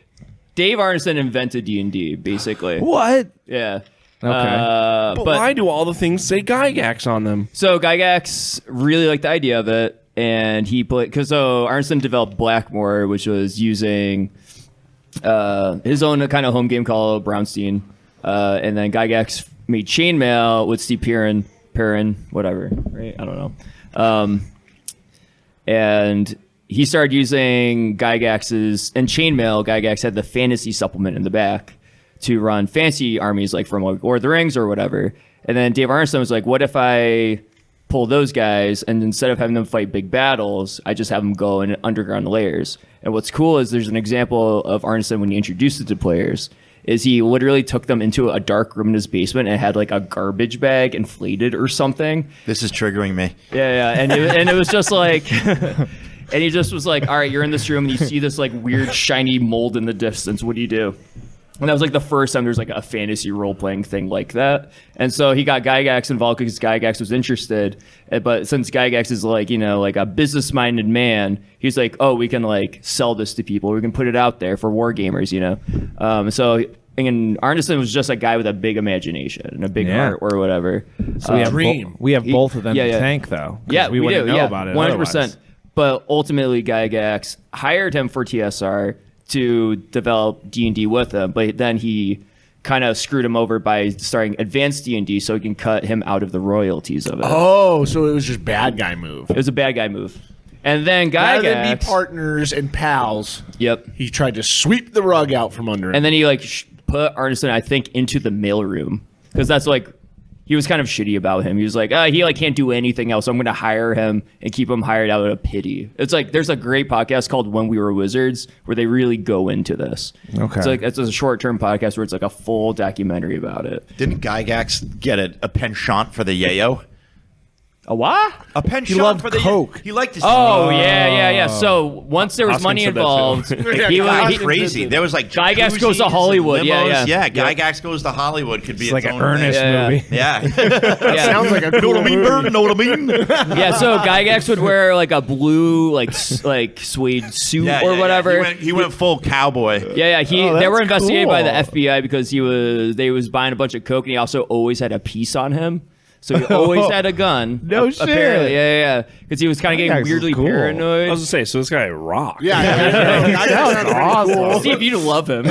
Dave Arneson invented D&D, basically. What? Yeah. Okay. But why do all the things say Gygax on them? So Gygax really liked the idea of it, and he put Arneson developed Blackmore, which was using his own kind of home game called Brownstein, and then Gygax made Chainmail with Steve Perrin, whatever, right? I don't know. And he started using Gygax's and Chainmail. Gygax had the fantasy supplement in the back to run fantasy armies like from like Lord of the Rings or whatever. And then Dave Arneson was like, what if I pull those guys and instead of having them fight big battles, I just have them go in underground layers. And what's cool is there's an example of Arneson when he introduced it to players is he literally took them into a dark room in his basement and had like a garbage bag inflated or something. This is triggering me. Yeah. And it was just like, and he just was like, all right, you're in this room and you see this like weird shiny mold in the distance. What do you do? And that was like the first time there's like a fantasy role-playing thing like that. And so he got Gygax involved because Gygax was interested. But since Gygax is like, like a business-minded man, he's like, oh, we can like sell this to people. We can put it out there for war gamers, So and Arneson was just a guy with a big imagination and a big heart or whatever. So we have both of them to thank though. 'Cause Yeah, we wouldn't do. know about it 100%. otherwise. But ultimately, Gygax hired him for TSR to develop D&D with him, but then he kind of screwed him over by starting advanced D&D so he can cut him out of the royalties of it. Oh, so it was just bad guy move. It was a bad guy move. And then Rather than Gygax... be partners and pals, Yep. he tried to sweep the rug out from under him. And then he put Arneson, I think, into the mailroom because that's like he was kind of shitty about him. He was like, he can't do anything else. So I'm going to hire him and keep him hired out of pity. It's like there's a great podcast called When We Were Wizards where they really go into this. Okay. It's a short-term podcast where it's like a full documentary about it. Didn't Gygax get a penchant for the yayo? A what? A penchant loved for the coke. He liked to. Oh, yeah. So once there was Hoskins money said that involved, too. he was crazy. There was like Gygax goes to jacuzzis Hollywood. and Yeah. limos. Yeah, Gygax goes to Hollywood could be It's like its an own earnest thing. Yeah. movie. Yeah. Yeah. Sounds like a cool movie. Know what I mean? Yeah, so Gygax would wear like a blue like suede suit or whatever. He went full cowboy. Yeah. Oh, They were that's investigated by the cool. FBI because they was buying a bunch of coke and he also always had a piece on him. So he always had a gun. No shit. Apparently, yeah. Because he was kind of Gygax getting is weirdly cool. I paranoid. was gonna say, so this guy rocks. Sounds awesome. Steve, you'd love him.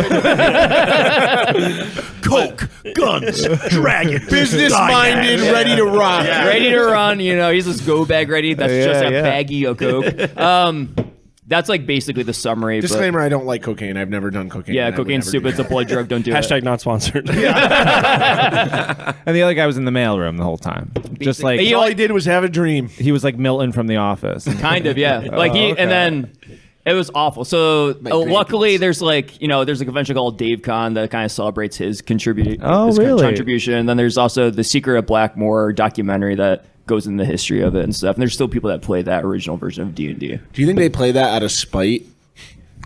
Coke, guns, dragon, Business minded, ready to rock. Ready to run, he's this go bag ready. That's just a baggie of coke. that's like basically the summary. Disclaimer: I don't like cocaine. I've never done cocaine. Yeah, and I would cocaine's never do stupid. It's a that. blood drug. Don't do it. Hashtag not sponsored. And the other guy was in the mailroom the whole time, just like He All like- he did was have a dream. he was like Milton from The Office. Kind of, yeah. Like and then it was awful. So luckily, there's like there's a convention called DaveCon that kind of celebrates his contribution. And then there's also the Secret of Blackmore documentary that goes into the history of it and stuff. And there's still people that play that original version of D&D. Do you think they play that out of spite?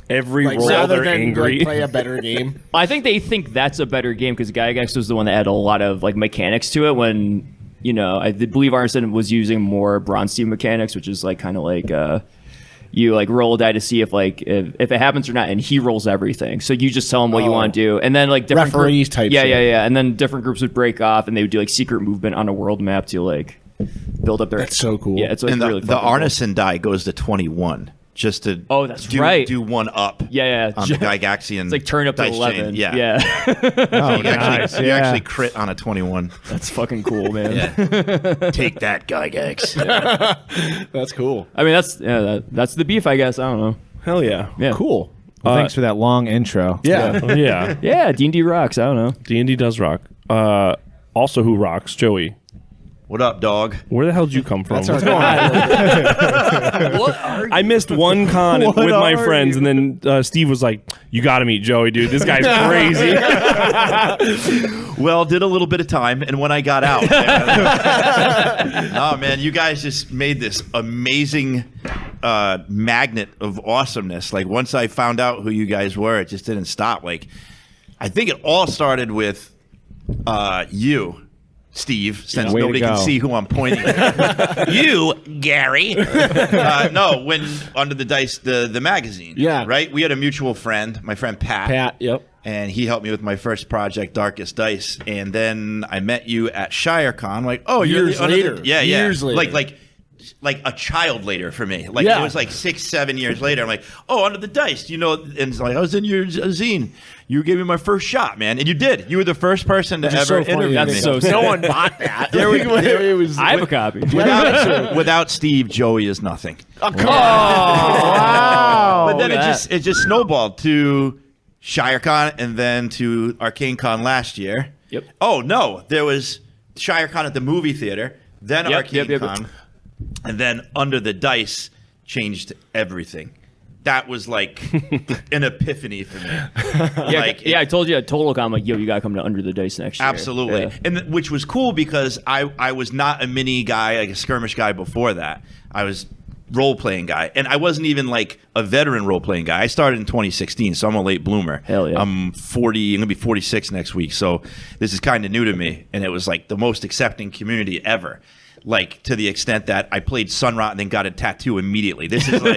Every roll rather they're than angry. like, play a better game? I think they think that's a better game because Gygax was the one that had a lot of like mechanics to it when I believe Arneson was using more Bronstein mechanics, which is like kind of like you like roll a die to see if it happens or not, and he rolls everything. So you just tell him what you want to do, and then like different Referees type yeah, shit. yeah, and then different groups would break off, and they would do like secret movement on a world map to like build up their. That's so cool. Yeah, it's And really the fucking cool. Arneson die goes to 21 just to that's right. do one up. Yeah. On the Gygaxian. It's like turn up to dice 11. chain. Yeah. Oh, nice. You Yeah. actually crit on a 21. That's fucking cool, man. Take that, Gygax. That's cool. I mean, that's the beef, I guess. I don't know. Hell yeah. Yeah. Cool. Well, thanks for that long intro. Yeah. Yeah. Yeah, D&D rocks. I don't know. D&D does rock. Also, who rocks? Joey. What up, dog? Where the hell did you come from? That's our What are I missed one con with my friends, and then Steve was like, "You got to meet Joey, dude. This guy's crazy." Well, did a little bit of time, and when I got out, oh man, you guys just made this amazing magnet of awesomeness. Like once I found out who you guys were, it just didn't stop. Like I think it all started with you, Steve, since Way to nobody can go. see who I'm pointing at. You, Gary. No, when Under the Dice, the magazine. Yeah. Right? We had a mutual friend, my friend Pat. Yep. and he helped me with my first project, Darkest Dice. And then I met you at ShireCon. Like, oh, Years you're later. yeah, Years later. like a child later for me. Like Yeah. it was like 6-7 years later. I'm like, oh, Under the Dice, and it's like I was in your zine. You gave me my first shot, man, and you did. You were the first person to Which is ever so funny interview to me. me. so No one bought that. There it was. I have a copy. Without Steve, Joey is nothing. Oh, come on. But then look at it just snowballed to ShireCon and then to ArcaneCon last year. Yep. Oh no, there was ShireCon at the movie theater, then Yep, ArcaneCon, yep. and then Under the Dice changed everything. That was like an epiphany for me. I told you at TotalCon, like, yo, you gotta come to Under the Dice next year. Absolutely. Yeah. And which was cool because I was not a mini guy, like a skirmish guy before that. I was role-playing guy. And I wasn't even like a veteran role-playing guy. I started in 2016, so I'm a late bloomer. Hell yeah. I'm 40, I'm going to be 46 next week. So this is kind of new to me. And it was like the most accepting community ever. Like to the extent that I played Sunrot and then got a tattoo immediately. This is like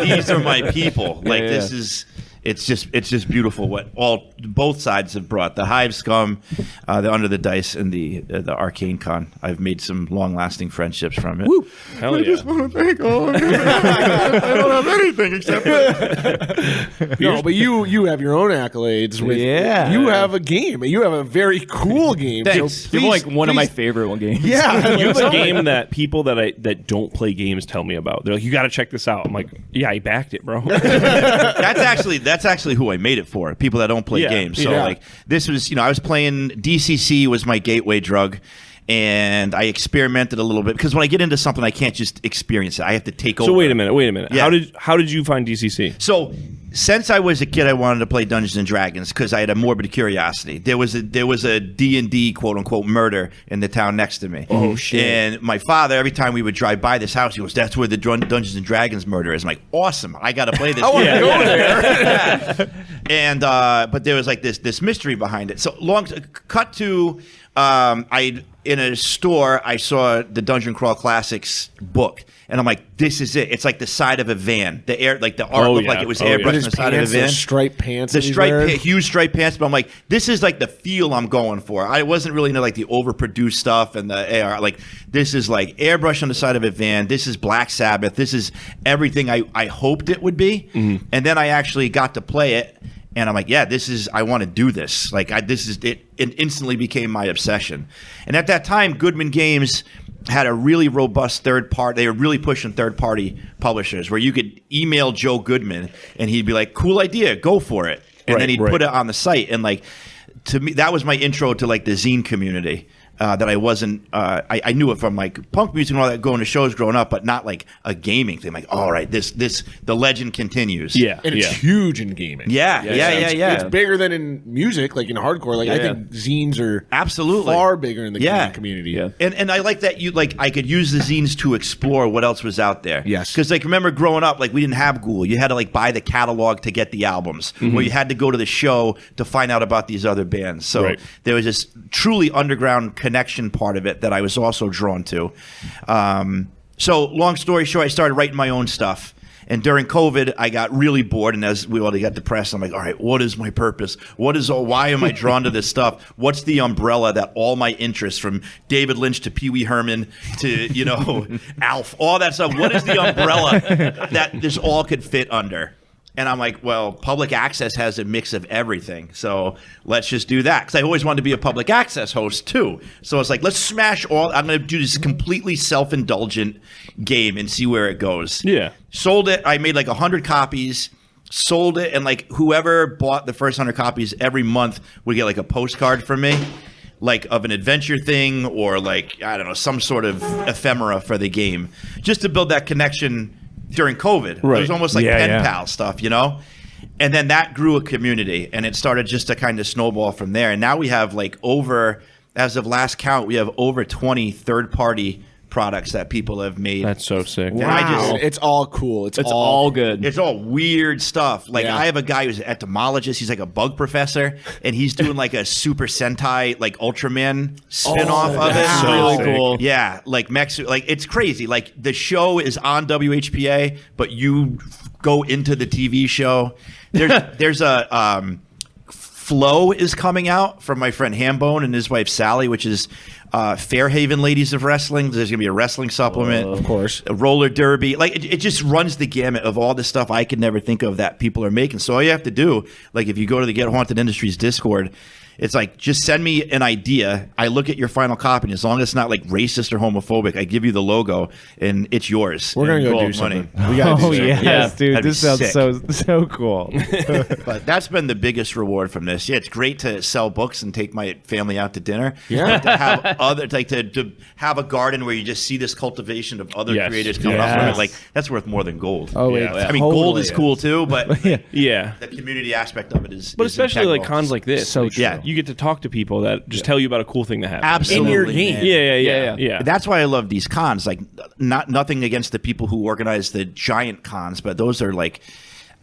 these are my people. Like this is it's just beautiful what both sides have brought. The Hive Scum, the Under the Dice, and the ArcaneCon. I've made some long lasting friendships from it. Woo. Hell yeah. want to thank all of you. I don't have anything except no, but you have your own accolades. With, Yeah. you have a game. You have a very cool game. Thanks. So You have like please- one of my please- favorite games. Yeah, You have a game that people that don't play games tell me about. They're like, you got to check this out. I'm like, yeah, I backed it, bro. That's actually who I made it for. People that don't play Yeah. games. So Yeah. like this was, I was playing DCC was my gateway drug. And I experimented a little bit because when I get into something, I can't just experience it. I have to take over. So wait a minute. Yeah. How did you find DCC? So since I was a kid, I wanted to play Dungeons and Dragons because I had a morbid curiosity. There was a D&D quote unquote murder in the town next to me. Oh, shit. And my father, every time we would drive by this house, he goes, "That's where the Dungeons and Dragons murder is." I'm like, "Awesome! I got to play this." I want to Yeah. go there. Yeah. And but there was like this mystery behind it. So cut to in a store, I saw the Dungeon Crawl Classics book, and I'm like, "This is it." It's like the side of a van. The art looked like it was airbrushed on His the side of a pants, van. those striped pants. The that he's wearing. huge striped pants. But I'm like, this is like the feel I'm going for. I wasn't really into like the overproduced stuff and the AR. Like this is like airbrush on the side of a van. This is Black Sabbath. This is everything I hoped it would be. Mm-hmm. And then I actually got to play it. And I'm like, yeah, I want to do this. Like, it instantly became my obsession. And at that time, Goodman Games had a really robust third party. They were really pushing third party publishers where you could email Joe Goodman and he'd be like, "Cool idea, go for it," and then he'd put it on the site. And like, to me, that was my intro to like the zine community. That I wasn't, I knew it from like punk music and all that, going to shows growing up, but not like a gaming thing. Like, all right, the legend continues. Yeah, And it's huge in gaming. Yeah. It's bigger than in music, like in hardcore. Like I think zines are absolutely far bigger in the gaming community. Yeah. And I like that I could use the zines to explore what else was out there. Yes. Because like remember growing up, like we didn't have Google. You had to like buy the catalog to get the albums, or you had to go to the show to find out about these other bands. So there was this truly underground connection part of it that I was also drawn to. So long story short, I started writing my own stuff. And during COVID, I got really bored, and as we all got depressed, I'm like, all right, what is my purpose? Why am I drawn to this stuff? What's the umbrella that all my interests, from David Lynch to Pee Wee Herman to, Alf, all that stuff, what is the umbrella that this all could fit under? And I'm like, well, public access has a mix of everything, so let's just do that. Because I always wanted to be a public access host, too. So it's like, let's smash all. I'm going to do this completely self-indulgent game and see where it goes. Yeah. Sold it. I made like 100 copies, sold it, and like whoever bought the first 100 copies every month would get like a postcard from me, like of an adventure thing or like, I don't know, some sort of ephemera for the game, just to build that connection during COVID. Right. It was almost like pen pal stuff, And then that grew a community, and it started just to kind of snowball from there. And now we have like as of last count, we have over 20 third-party products that people have made. That's so sick. And It's all cool. It's all good. It's all weird stuff. Like I have a guy who's an entomologist. He's like a bug professor, and he's doing like a Super Sentai, like Ultraman spin-off of it. That's really cool. Yeah, like it's crazy. Like the show is on WHPA, but you go into the TV show. There's a Flow is coming out from my friend Hambone and his wife Sally, which is Fairhaven Ladies of Wrestling. There's going to be a wrestling supplement. Of course. A roller derby. Like, it just runs the gamut of all the stuff I could never think of that people are making. So all you have to do, like if you go to the Get Haunted Industries Discord, it's like, just send me an idea. I look at your final copy, and as long as it's not like racist or homophobic, I give you the logo, and it's yours. We're going to go do something. We gotta do something. Yes, dude. That'd be This sounds sick. so cool. But that's been the biggest reward from this. Yeah, it's great to sell books and take my family out to dinner. Yeah. To have to have a garden where you just see this cultivation of other creators coming up with it. Like, that's worth more than gold. Oh, Yeah. it I mean, totally gold is cool too, but Yeah. the community aspect of it is. But is especially like integral. cons like this. So like, true. you get to talk to people that just tell you about a cool thing that happened. Absolutely, In your game. man. Yeah. That's why I love these cons. Like, nothing against the people who organize the giant cons, but those are like,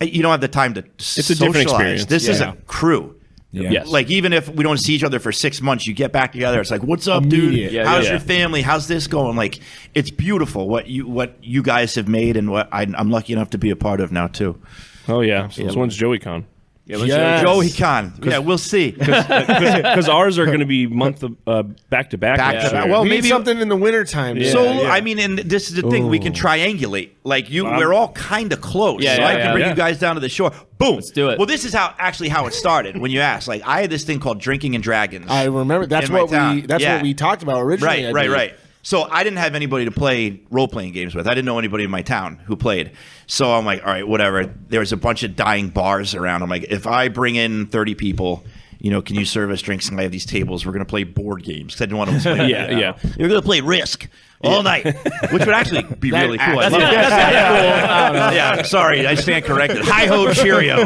you don't have the time to It's a different experience. This is a crew. Yes. Like, even if we don't see each other for 6 months, you get back together. It's like, what's up, dude? Immediate. How's your family? How's this going? Like, it's beautiful what you guys have made, and what I'm lucky enough to be a part of now too. Oh yeah. So this one's Joey Con. Joey Con. Yeah, we'll see. Because ours are going to be back to back. Back to back. Well, Well, We need maybe something in the wintertime. Yeah. So I mean, and this is the thing, we can triangulate. Like we're all kind of close. Yeah, so yeah, I can yeah. bring Yeah. you guys down to the shore. Boom. Let's do it. Well, this is how it started. When you asked, like, I had this thing called Drinking and Dragons. I remember that's in my what town. what we talked about originally. I believe. Right. So I didn't have anybody to play role-playing games with. I didn't know anybody in my town who played. So I'm like, all right, whatever. There was a bunch of dying bars around. I'm like, if I bring in 30 people, can you serve us drinks? And I have these tables. We're going to play board games. 'Cause I didn't want to play. Yeah. You're going to play Risk all night, which would actually be really cool. I love That's yeah, sorry, I stand corrected. Hi-ho, cheerio.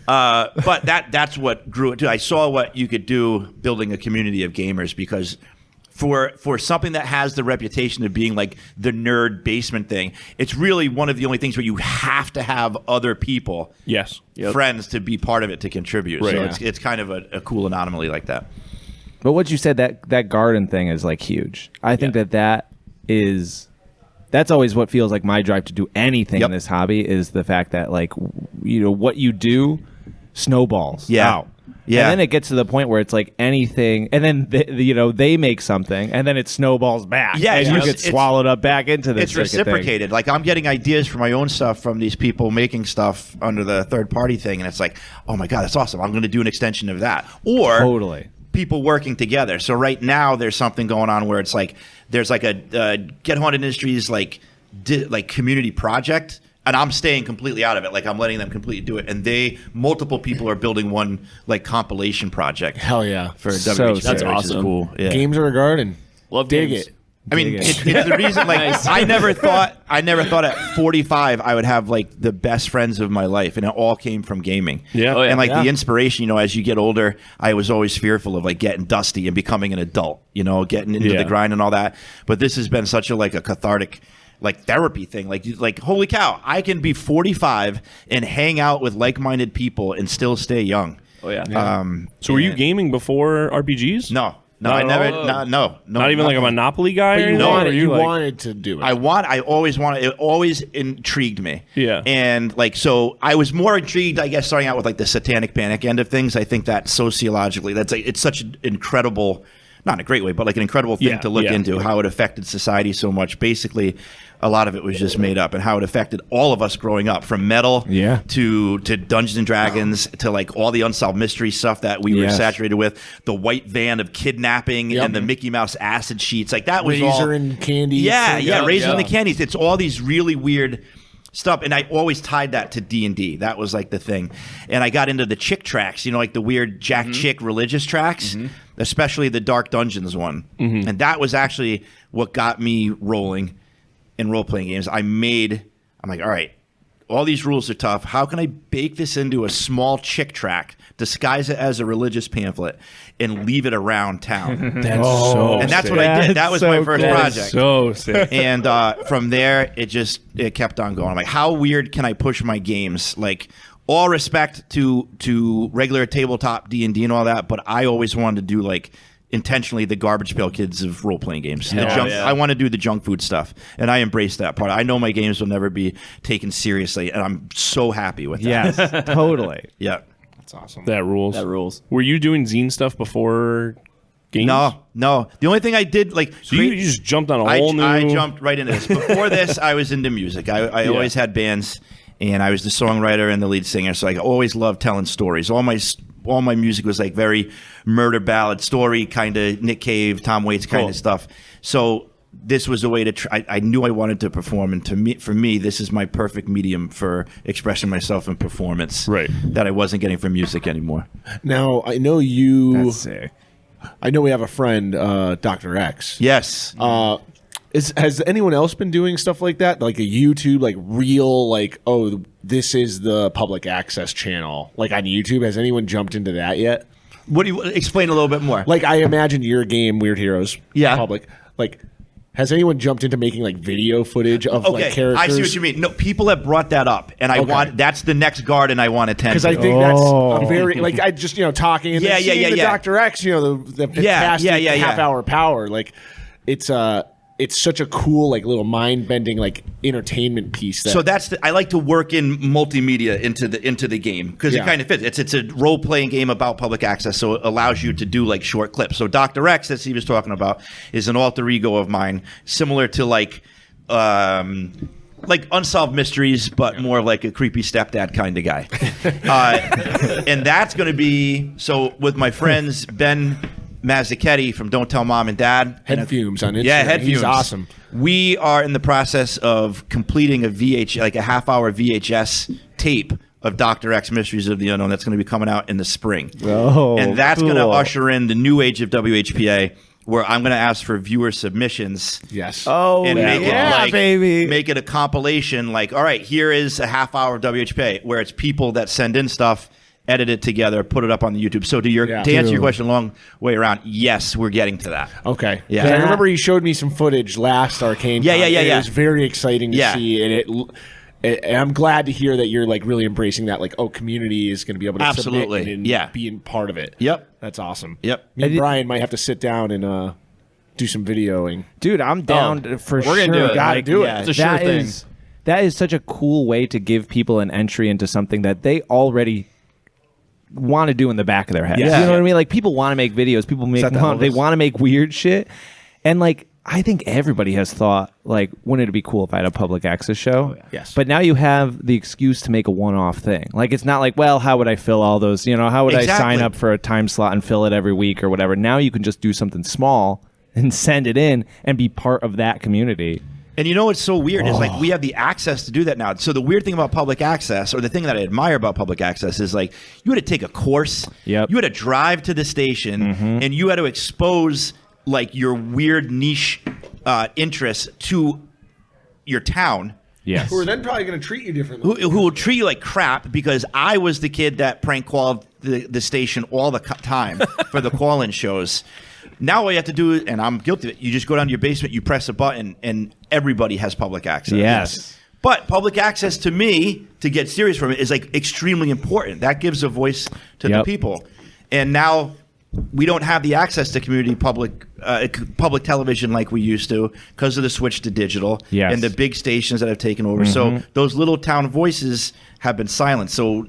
But that's what grew it too. I saw what you could do building a community of gamers, because for something that has the reputation of being like the nerd basement thing, it's really one of the only things where you have to have other people, Yes. friends, to be part of it, to contribute. Right. So Yeah. it's kind of a cool anomaly like that. But what you said, that garden thing is like huge. I think that's always what feels like my drive to do anything in this hobby, is the fact that, like, what you do snowballs out. Yeah. And then it gets to the point where it's like anything, and then they make something, and then it snowballs back. Yeah, and you it's- get swallowed up back into this. It's freaking thing. reciprocated. Like, I'm getting ideas for my own stuff from these people making stuff under the third party thing, and it's like, oh my god, that's awesome. I'm going to do an extension of that. Or Totally. people working together. So right now there's something going on where it's like there's like a Get Haunted Industries like community project, and I'm staying completely out of it. Like I'm letting them completely do it, and multiple people are building one like compilation project. Hell yeah. For So WHP, sick. which That's is awesome. cool. Yeah. Games are a garden. Love Dig games. it. I mean, it's the reason. Like, I never thought at 45 I would have like the best friends of my life, and it all came from gaming. Yeah. Oh, yeah. And like the inspiration, as you get older, I was always fearful of like getting dusty and becoming an adult. Getting into the grind and all that. But this has been such a cathartic, like therapy thing. Like holy cow, I can be 45 and hang out with like-minded people and still stay young. Oh yeah. So were you gaming before RPGs? No, Not I at never. all? No, Not even like a nothing. Monopoly guy? But or you anything? wanted, Or you like- wanted to do it. I always wanted, it always intrigued me. Yeah. And so I was more intrigued, I guess, starting out with like the satanic panic end of things. I think that sociologically, it's such an incredible, not in a great way, but like an incredible thing to look into, how it affected society so much. Basically, a lot of it was just made up, and how it affected all of us growing up, from metal to Dungeons and Dragons to like all the unsolved mystery stuff that we were saturated with, the white van of kidnapping and the Mickey Mouse acid sheets. Like that was all Razor and candy. Yeah, Razor and the candies. It's all these really weird stuff, and I always tied that to D&D. That was like the thing. And I got into the chick tracks, like the weird Jack Chick religious tracks, especially the Dark Dungeons one. And that was actually what got me rolling in role-playing games. I'm like, all right, all these rules are tough. How can I bake this into a small chick track, disguise it as a religious pamphlet, and leave it around town? That's so And that's sick. what I did. That That's was so my first cool. project. So sick. And from there, it kept on going. I'm like, how weird can I push my games? Like, all respect to regular tabletop D&D and all that, but I always wanted to do like intentionally the garbage pail kids of role-playing games. I want to do the junk food stuff, and I embrace that part. I know my games will never be taken seriously, and I'm so happy with that. Yes, totally. Yeah. That's awesome. That rules. That rules. Were you doing zine stuff before games? No. The only thing I did, like, So you just jumped on a whole new... I jumped right into this. Before this, I was into music. I always had bands, and I was the songwriter and the lead singer, so I always loved telling stories. All my music was like very murder ballad story, kind of Nick Cave, Tom Waits kind of stuff. So this was a way to I knew I wanted to perform, and for me, this is my perfect medium for expressing myself in performance. Right. That I wasn't getting from music anymore. Now, I know you. That's sick. I know we have a friend, Dr. X. Yes. Has anyone else been doing stuff like that? Like a YouTube, like real, like, oh, this is the public access channel, like on YouTube? Has anyone jumped into that yet? What do you explain a little bit more? Like, I imagine your game, Weird Heroes, public. Like, has anyone jumped into making like video footage of like characters? I see what you mean. No, people have brought that up, and that's the next garden I want to tend. Because I think that's a very like I just talking and then seeing the Dr. X, the fantastic half-hour power. Like it's such a cool like little mind-bending like entertainment piece. So I like to work in multimedia into the game because it kind of fits. It's a role-playing game about public access, so it allows you to do like short clips. So Dr. X, that he was talking about, is an alter ego of mine, similar to like Unsolved Mysteries, but more like a creepy stepdad kind of guy. And that's going to be with my friends Ben Mazzuchetti from Don't Tell Mom and Dad. Head Fumes on Instagram. Yeah, Head Fumes. He's awesome. We are in the process of completing a half-hour VHS tape of Dr. X Mysteries of the Unknown that's going to be coming out in the spring. Oh, and that's cool. going to usher in the new age of WHPA, where I'm going to ask for viewer submissions. Yes. Oh, and baby. Make it a compilation. Like, all right, here is a half hour of WHPA, where it's people that send in stuff, edit it together, put it up on the YouTube. So to answer your question a long way around, yes, we're getting to that. Okay. Yeah. I remember you showed me some footage last ArcaneCon. Yeah. It was very exciting to see, and I'm glad to hear that you're like really embracing that. Like, community is going to be able to submit and being part of it. Yep. That's awesome. Yep. Me and Brian might have to sit down and do some videoing. Dude, I'm down for sure. We're gonna do it. Gotta do it. It's a sure thing. That is such a cool way to give people an entry into something that they already want to do in the back of their head. Yeah. You know what I mean? Like, people want to make videos. People they want to make weird shit. And like, I think everybody has thought, like, wouldn't it be cool if I had a public access show? Oh, yeah. Yes. But now you have the excuse to make a one-off thing. Like, it's not like, well, how would I fill all those, how would I sign up for a time slot and fill it every week or whatever? Now you can just do something small and send it in and be part of that community. And you know what's so weird is like we have the access to do that now. So the weird thing about public access, or the thing that I admire about public access, is like you had to take a course, you had to drive to the station, and you had to expose like your weird niche interests to your town. Yes. Who are then probably going to treat you differently. Who will treat you like crap because I was the kid that prank called the station all the time for the call-in shows. Now all you have to do, and I'm guilty of it, you just go down to your basement, you press a button, and everybody has public access. Yes. But public access to me, to get serious from it, is like extremely important. That gives a voice to the people. And now we don't have the access to community public television like we used to because of the switch to digital and the big stations that have taken over. So those little town voices have been silenced. So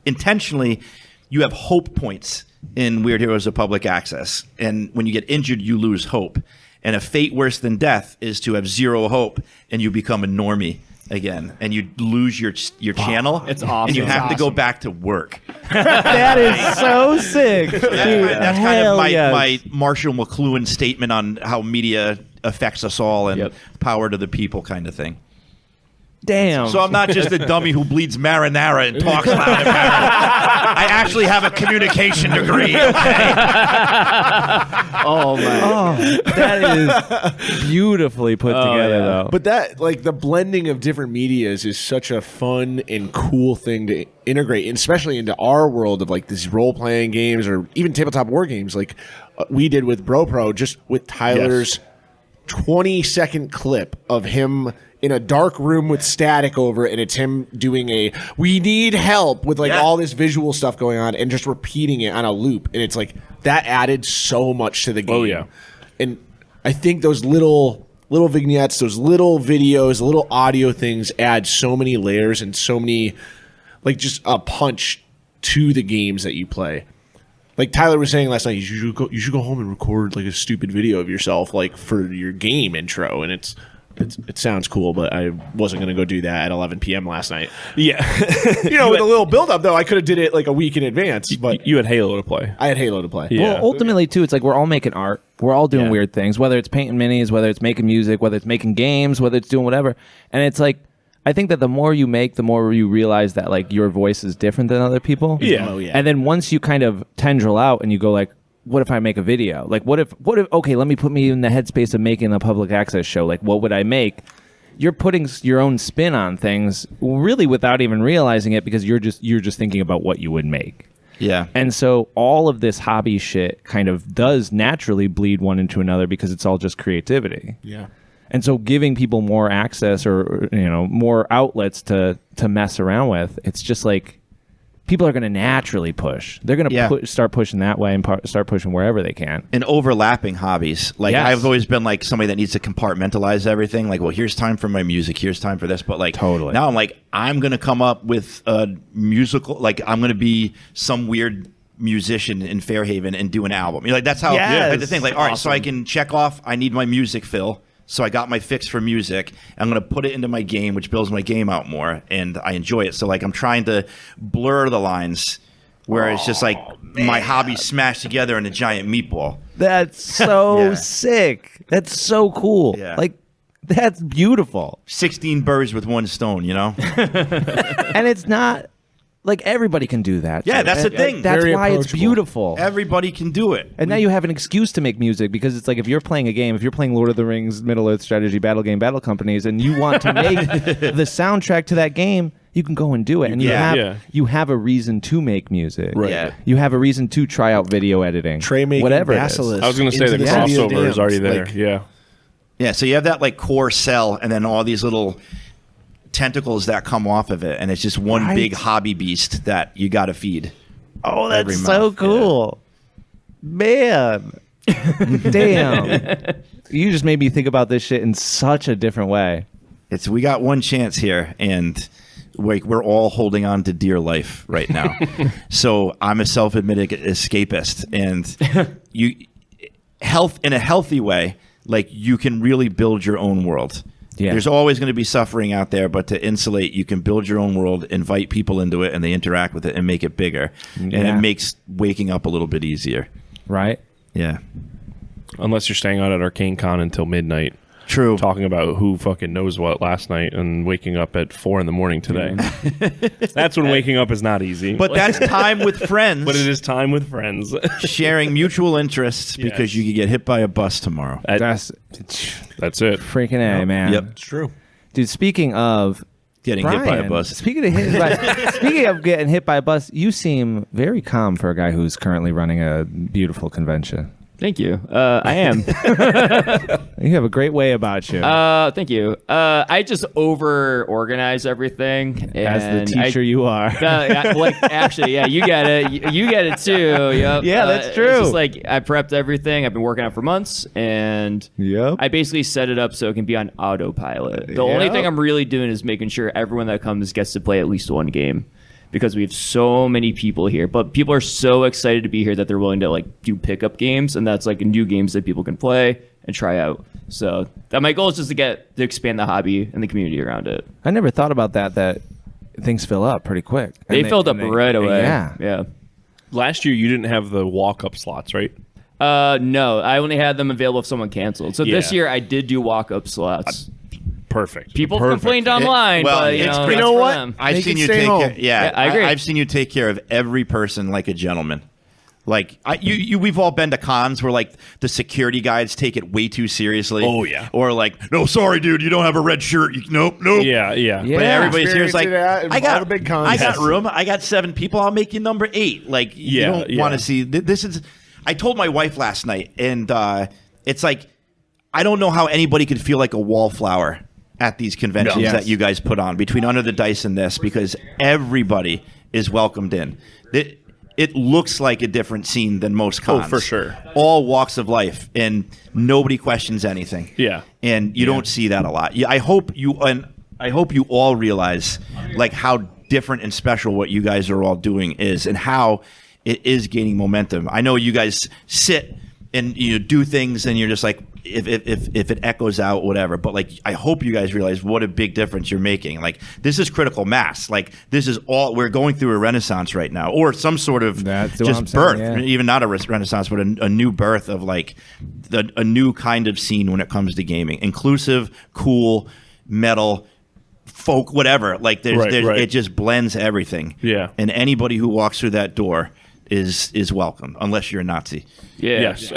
intentionally, you have hope points in Weird Heroes of Public Access. And when you get injured, you lose hope. And a fate worse than death is to have zero hope and you become a normie again. And you lose your channel. It's awesome. And you have to go back to work. That is so sick. Dude, That's kind of my Marshall McLuhan statement on how media affects us all and power to the people kind of thing. Damn. So I'm not just a dummy who bleeds marinara and talks loud. I actually have a communication degree. Okay? Oh man. Oh, that is beautifully put together, though. But that, like, the blending of different medias is such a fun and cool thing to integrate, and especially into our world of like these role-playing games or even tabletop war games, like we did with Bro Pro, just with Tyler's 20-second clip of him in a dark room with static over it, and it's him doing a "we need help" with like all this visual stuff going on and just repeating it on a loop. And it's like that added so much to the game. Oh yeah. And I think those little vignettes, those little videos, little audio things add so many layers and so many, like, just a punch to the games that you play. Like Tyler was saying last night, you should go home and record like a stupid video of yourself, like, for your game intro, and it sounds cool, but I wasn't going to go do that at 11 p.m. last night. Yeah. With a little build-up, though, I could have did it like a week in advance. But you had Halo to play. I had Halo to play. Yeah. Well, ultimately, too, it's like we're all making art. We're all doing weird things, whether it's painting minis, whether it's making music, whether it's making games, whether it's doing whatever. And it's like, I think that the more you make, the more you realize that, like, your voice is different than other people. Yeah. Oh, yeah. And then once you kind of tendril out and you go, like, what if I make a video? Like, what if, okay, let me put me in the headspace of making a public access show. Like, what would I make? You're putting your own spin on things really without even realizing it, because you're just thinking about what you would make. Yeah. And so all of this hobby shit kind of does naturally bleed one into another because it's all just creativity. Yeah. And so giving people more access or more outlets to mess around with, it's just like people are going to naturally push. They're going to start pushing that way and start pushing wherever they can. And overlapping hobbies. Like, I've always been like somebody that needs to compartmentalize everything. Like, well, here's time for my music. Here's time for this. But like, now I'm like, I'm going to come up with a musical. Like, I'm going to be some weird musician in Fairhaven and do an album. Like, that's how like the thing. Like, all right, so I can check off, I need my music fill. So I got my fix for music. I'm going to put it into my game, which builds my game out more, and I enjoy it. So, like, I'm trying to blur the lines where it's just like my hobbies smashed together in a giant meatball. That's so sick. That's so cool. Yeah. Like, that's beautiful. 16 birds with one stone, And it's not like everybody can do that. Yeah, that's the thing. That's Very why it's approachable. beautiful. Everybody can do it. And now you have an excuse to make music, because it's like, if you're playing a game, if you're playing Lord of the Rings, Middle-earth strategy, battle game, battle companies, and you want to make the soundtrack to that game, you can go and do it. And you have a reason to make music. Right. Yeah. You have a reason to try out video editing. Trey making whatever Basilisk. I was going to say the Into the City of crossover is already Damned. there. Like, Yeah. Yeah, so you have that like core cell and then all these little tentacles that come off of it, and it's just one big hobby beast that you got to feed. Oh, every that's so month. cool. Man. Damn. You just made me think about this shit in such a different way. We got one chance here, and we're all holding on to dear life right now. So I'm a self-admitted escapist, and in a healthy way, like you can really build your own world. Yeah. There's always going to be suffering out there, but to insulate, you can build your own world, invite people into it, and they interact with it and make it bigger. And it makes waking up a little bit easier. Right? Yeah. Unless you're staying out at ArcaneCon until midnight. True. Talking about who fucking knows what last night and waking up at 4 a.m. today. That's when waking up is not easy. But that's time with friends. But it is time with friends. Sharing mutual interests because you could get hit by a bus tomorrow. That's it. Freaking A, man. Yep. It's true. Dude, speaking of Getting hit by a Bryan, bus. Speaking of getting hit by a bus, you seem very calm for a guy who's currently running a beautiful convention. Thank you. I am. You have a great way about you. Thank you. I just over-organize everything. As the and teacher you are. Actually, yeah, you get it. You get it too. Yep. Yeah, that's true. It's just like I prepped everything. I've been working out for months, and I basically set it up so it can be on autopilot. The only thing I'm really doing is making sure everyone that comes gets to play at least one game. Because we have so many people here, but people are so excited to be here that they're willing to like do pickup games, and that's like new games that people can play and try out. So my goal is just to expand the hobby and the community around it. I never thought about that things fill up pretty quick. They filled up right away. Yeah. Last year, you didn't have the walk-up slots, right? No, I only had them available if someone canceled. So this year I did do walk-up slots. Perfect. People complained online, but it's you great. know what? I've seen you take care. Yeah, I agree. I've seen you take care of every person like a gentleman. Like we've all been to cons where like the security guides take it way too seriously. Oh yeah. Or like, no, sorry, dude, you don't have a red shirt. Nope. Yeah. But everybody's here is like, I got big cons. I got room. I got 7 people. I'll make you number 8. Like you don't want to see this is. I told my wife last night, and it's like I don't know how anybody could feel like a wallflower at these conventions that you guys put on between Under the Dice and this, because everybody is welcomed in. It looks like a different scene than most cons. Oh, for sure. All walks of life, and nobody questions anything. Yeah. And you don't see that a lot. I hope you all realize like how different and special what you guys are all doing is, and how it is gaining momentum. I know you guys sit and you do things, and you're just like, if it echoes out, whatever. But like, I hope you guys realize what a big difference you're making. Like, this is critical mass. Like, this is all we're going through a renaissance right now, or some sort of just birth. Even not a renaissance, but a new birth of like a new kind of scene when it comes to gaming. Inclusive, cool, metal, folk, whatever. Like, it just blends everything. Yeah. And anybody who walks through that door is welcome, unless you're a Nazi. Yes.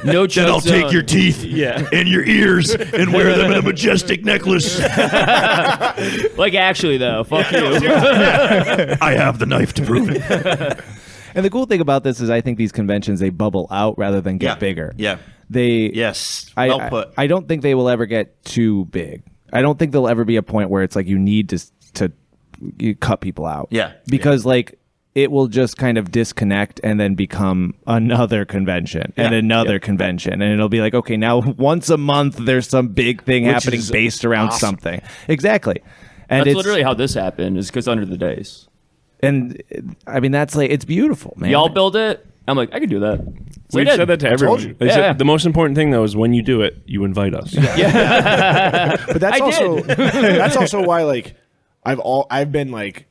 No. Then I'll take your teeth and your ears and wear them in a majestic necklace. Like, actually, though, fuck you. I have the knife to prove it. And the cool thing about this is I think these conventions, they bubble out rather than get bigger. Yeah. Well put. I don't think they will ever get too big. I don't think there'll ever be a point where it's like you need to you cut people out. Yeah. Because like it will just kind of disconnect and then become another convention and another convention. And it'll be like, okay, now once a month there's some big thing happening based around something. Exactly. And that's literally how this happened, is because Under the Dice. And I mean, that's like, it's beautiful, man. Y'all build it. I'm like, I can do that. So We've said that to everyone. The most important thing, though, is when you do it, you invite us. But that's also why, like, I've been like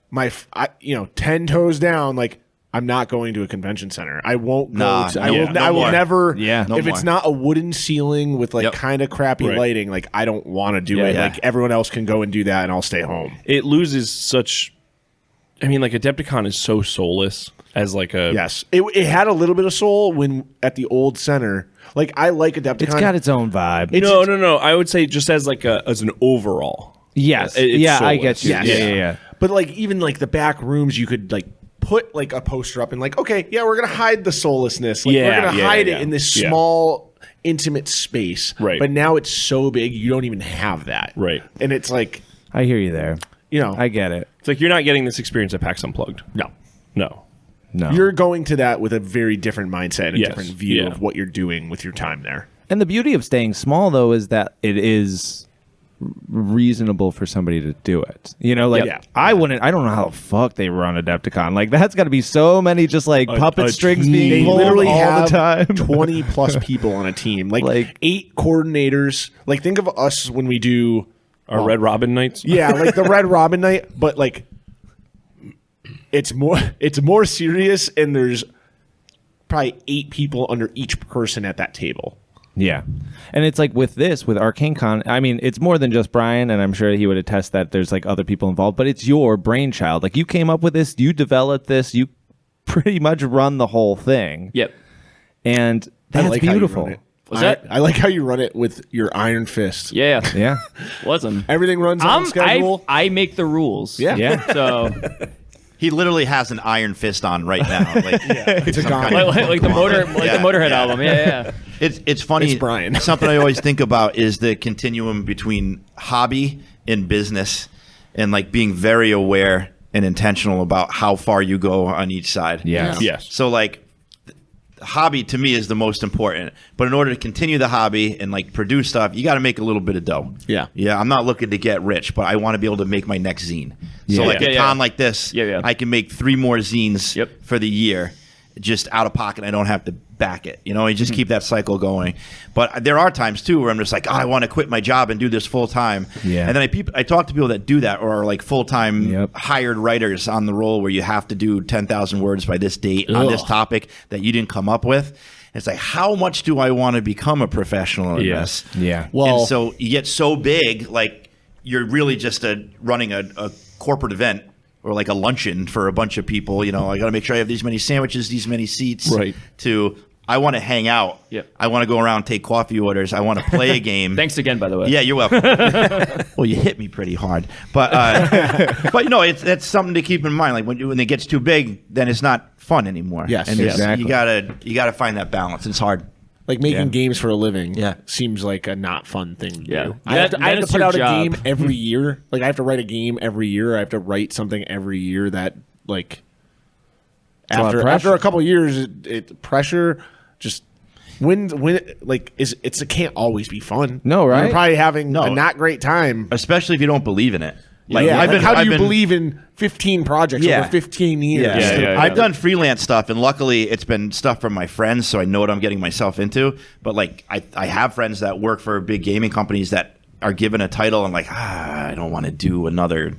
10 toes down. Like, I'm not going to a convention center. I won't go. I will never. Yeah. If it's not a wooden ceiling with like kind of crappy lighting, like I don't want to do it. Yeah. Like everyone else can go and do that, and I'll stay home. It loses such. I mean, like Adepticon is so soulless as like a. Yes, it had a little bit of soul when at the old center. Like, I like Adepticon. It's got its own vibe. No. I would say just as like as an overall. Yes. It's I get you. Yes. Yeah. But like, even like the back rooms, you could like put like a poster up and like, okay, we're gonna hide the soullessness. Like, we're gonna hide it in this small, intimate space. Right. But now it's so big, you don't even have that. Right. And it's like, I hear you there. I get it. It's like you're not getting this experience at PAX Unplugged. No. You're going to that with a very different mindset and a Yes. different view of what you're doing with your time there. And the beauty of staying small, though, is that it is reasonable for somebody to do it. You know, like I don't know how the fuck they run Adepticon. Like that's got to be so many just like puppet strings being pulled literally all the time. 20 plus people on a team, like 8 coordinators. Like think of us when we do our Red Robin nights. Yeah, like the Red Robin night, but like it's more serious, and there's probably 8 people under each person at that table. Yeah. And it's like with ArcaneCon, I mean, it's more than just Brian, and I'm sure he would attest that there's like other people involved, but it's your brainchild. Like you came up with this, you developed this, you pretty much run the whole thing. Yep. And that's beautiful. I like how you run it with your iron fist. Yeah. Yeah. Wasn't. Everything runs on schedule. I make the rules. Yeah. Yeah. So He literally has an iron fist on right now. Like, it's a like the Motorhead album. Yeah. It's funny. It's Brian. Something I always think about is the continuum between hobby and business, and like being very aware and intentional about how far you go on each side. Yes. Yes. So like, hobby to me is the most important, but in order to continue the hobby and like produce stuff, you got to make a little bit of dough. Yeah I'm not looking to get rich, but I want to be able to make my next zine. So like a con like this, I can make 3 more zines for the year just out of pocket. I don't have to back it, you know, and just keep that cycle going. But there are times too where I'm just like, I want to quit my job and do this full time. And then I talk to people that do that, or are like full-time hired writers on the roll where you have to do 10,000 words by this date on this topic that you didn't come up with. It's like, how much do I want to become a professional in this? Yeah. Well, and so you get so big, like you're really just running a corporate event or like a luncheon for a bunch of people. You know, I got to make sure I have these many sandwiches, these many seats. Right. To I want to hang out. I want to go around, take coffee orders. I want to play a game. Thanks again, by the way. Yeah, you're welcome. Well, you hit me pretty hard, but you know, that's something to keep in mind. Like when it gets too big, then it's not fun anymore. Yes, and exactly. You gotta find that balance. It's hard. Like making games for a living seems like a not fun thing to do. I have to That's put your out job. a game every year. Like I have to write a game every year. I have to write something every year that like after a couple of years, it pressure just when like it can't always be fun. No, right? You're probably having a not great time, especially if you don't believe in it. Like, how do you believe in 15 projects over 15 years? I've done freelance stuff, and luckily it's been stuff from my friends, so I know what I'm getting myself into. But like, I have friends that work for big gaming companies that are given a title, and like, I don't want to do another,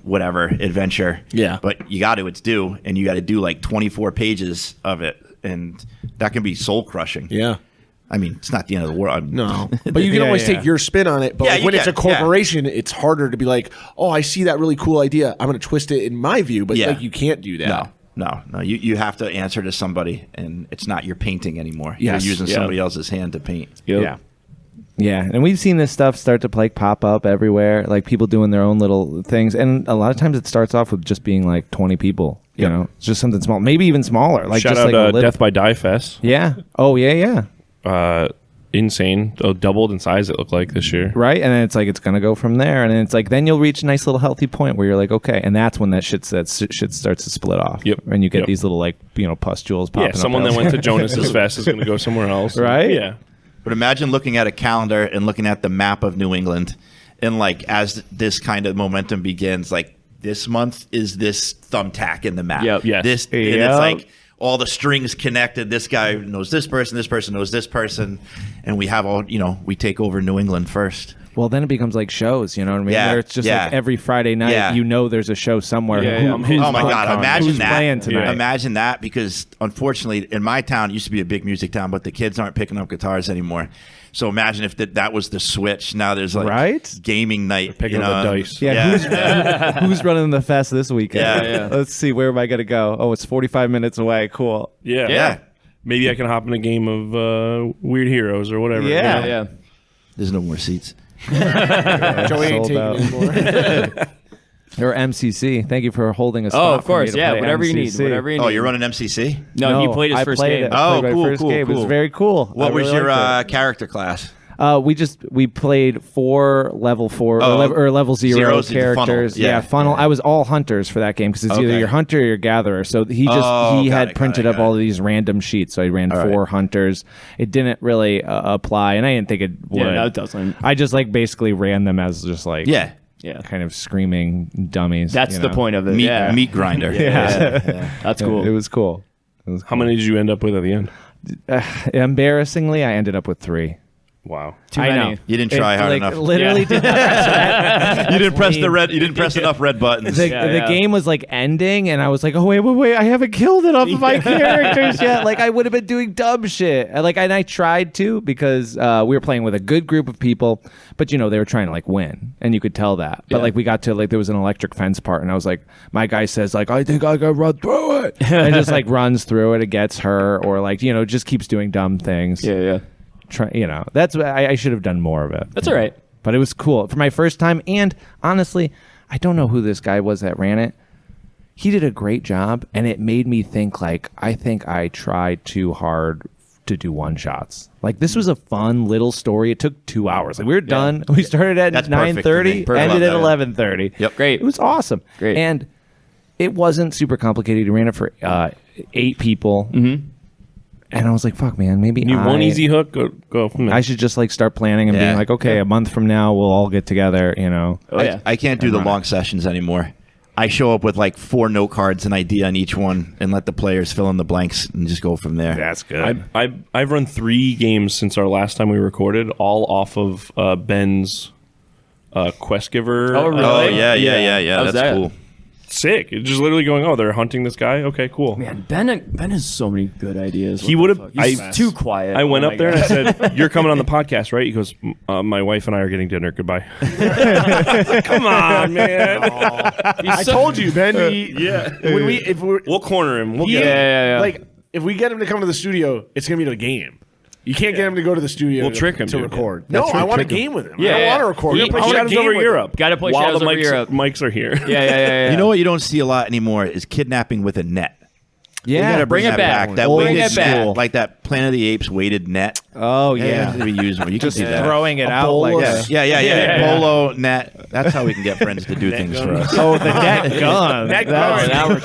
whatever adventure. Yeah. But you got to, it's due, and you got to do like 24 pages of it, and that can be soul crushing. Yeah. I mean, it's not the end of the world. No, but you can always take your spin on it. But like when it's a corporation, it's harder to be like, oh, I see that really cool idea. I'm going to twist it in my view. But like, you can't do that. No. You have to answer to somebody, and it's not your painting anymore. Yes. You're using somebody else's hand to paint. Yeah. Yeah, and we've seen this stuff start to like pop up everywhere, like people doing their own little things, and a lot of times it starts off with just being like 20 people. You know, it's just something small, maybe even smaller. Like shout just out like Death by Die Fest. Yeah. Oh yeah. Insane. Doubled in size it looked like this year. Right, and then it's like it's gonna go from there, and then it's like then you'll reach a nice little healthy point where you're like, okay, and that's when that shit starts to split off. Yep. And you get these little like pustules popping up. Yeah, someone that went to Jonas's Fest is gonna go somewhere else. Right? Yeah. But imagine looking at a calendar and looking at the map of New England, and like as this kind of momentum begins, like this month is this thumbtack in the map. Yep. Yes. This and it's like all the strings connected. This guy knows this person knows this person, and we have all we take over New England first. Well, then it becomes like shows, you know what I mean? Where it's just like every Friday night, there's a show somewhere. Oh my God! Imagine that. Playing tonight? Imagine that, because unfortunately, in my town, it used to be a big music town, but the kids aren't picking up guitars anymore. So imagine if that was the switch. Now there's like gaming night, picking up the dice. Yeah. Who's running the fest this weekend? Yeah. Let's see, where am I going to go? Oh, it's 45 minutes away. Cool. Yeah. Maybe I can hop in a game of Weird Heroes or whatever. Yeah. There's no more seats. Joey ain't taking anymore. Or MCC. Thank you for holding a spot. Oh, of course. For me to play whatever MCC. you need. Whatever you need. Oh, you're running MCC? No, he played his first game. I played my first game. It was very cool. What was your character class? We played 4 level 4 or level 0 Zeros characters. funnel. Funnel. I was all hunters for that game because it's either your hunter or your gatherer. So he had printed up all of these random sheets. So I ran 4 hunters. It didn't really apply, and I didn't think it would. Yeah, no, it doesn't. I just basically ran them as just kind of screaming dummies. That's the point of it. Meat grinder. That's cool. It was cool. How many did you end up with at the end? Embarrassingly, I ended up with 3. Wow. Too many. Know. You didn't try hard enough. Literally did not press You didn't press the red. You didn't press enough red buttons. The game was ending, and I was like, "Oh wait! I haven't killed enough of my characters yet." I would have been doing dumb shit. And I tried to because we were playing with a good group of people, but they were trying to win, and you could tell that. But we got to there was an electric fence part, and I was like, my guy says I think I can run through it, and just runs through it. It gets her, or just keeps doing dumb things. Yeah. That's I should have done more of it. That's all right. But it was cool for my first time. And honestly, I don't know who this guy was that ran it. He did a great job, and it made me think I think I tried too hard to do one-shots. This was a fun little story. It took 2 hours. We were done. We started at 9:30, ended at 11:30. Yep. Great. It was awesome. Great. And it wasn't super complicated. He ran it for 8 people. Mm-hmm. And I was like, fuck, man, maybe one easy hook, go from there. I should just start planning and being okay, a month from now, we'll all get together, I can't do the long sessions anymore. I show up with 4 note cards, an idea on each one, and let the players fill in the blanks and just go from there. That's good. I've run 3 games since our last time we recorded, all off of Ben's Quest Giver. Oh, really? Oh, yeah. How's That's that? cool. Sick. It's just literally going, they're hunting this guy? Okay, cool. Man, Ben has so many good ideas. He would have. He's too quiet. I went up there and I said, "You're coming on the podcast, right?" He goes, "My wife and I are getting dinner. Goodbye." Come on, man. I told you, Ben. We'll corner him. We'll get him. If we get him to come to the studio, it's gonna be the game. You can't get him to go to the studio. We'll trick him to dude. record. No, I want a game with him. I don't want to record. We're gonna play Shadows over Europe. Got to play while Shadows the over Europe. mics are here. Yeah. You know what you don't see a lot anymore is kidnapping with a net. Yeah, you gotta bring it that back. That Bring weighted it back. net, like that Planet of the Apes weighted net. Oh yeah, to be used. You can see that. Throwing it out bolus. Polo net. That's how we can get friends to do things for us. Oh, the net gun. Now we're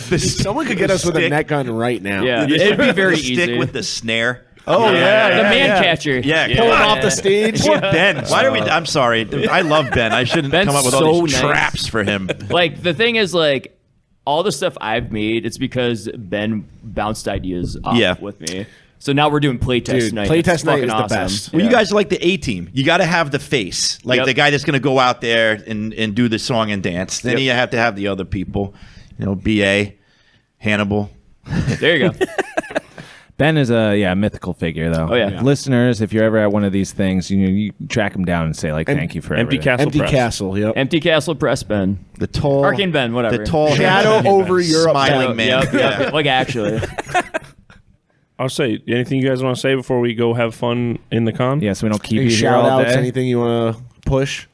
talking. Someone could get us with a net gun right now. Yeah, it'd be very Stick easy. with the snare. Oh yeah, The man catcher. Yeah, pull him off the stage. Poor Ben. Why are we? I'm sorry. I love Ben. I shouldn't Ben's come up with all so these nice. traps for him. The thing is, all the stuff I've made, it's because Ben bounced ideas off with me. So now we're doing playtest night. Playtest night is fucking the awesome. best. Well, you guys are like the A-team. You got to have the face, the guy that's going to go out there and do the song and dance. Then you have to have the other people, BA, Hannibal. There you go. Ben is a mythical figure, though. Oh, yeah. Listeners, if you're ever at one of these things, you track him down and say thank you for Empty everything. Castle Empty Press. Castle. Yep. Empty Castle Press Ben. The tall Arcane Ben, whatever. The tall Shadow over Europe. smiling man. Yep. Actually. I'll say anything you guys want to say before we go have fun in the con. Yeah, so we don't keep Any you here shout all outs? day. Anything you want to push?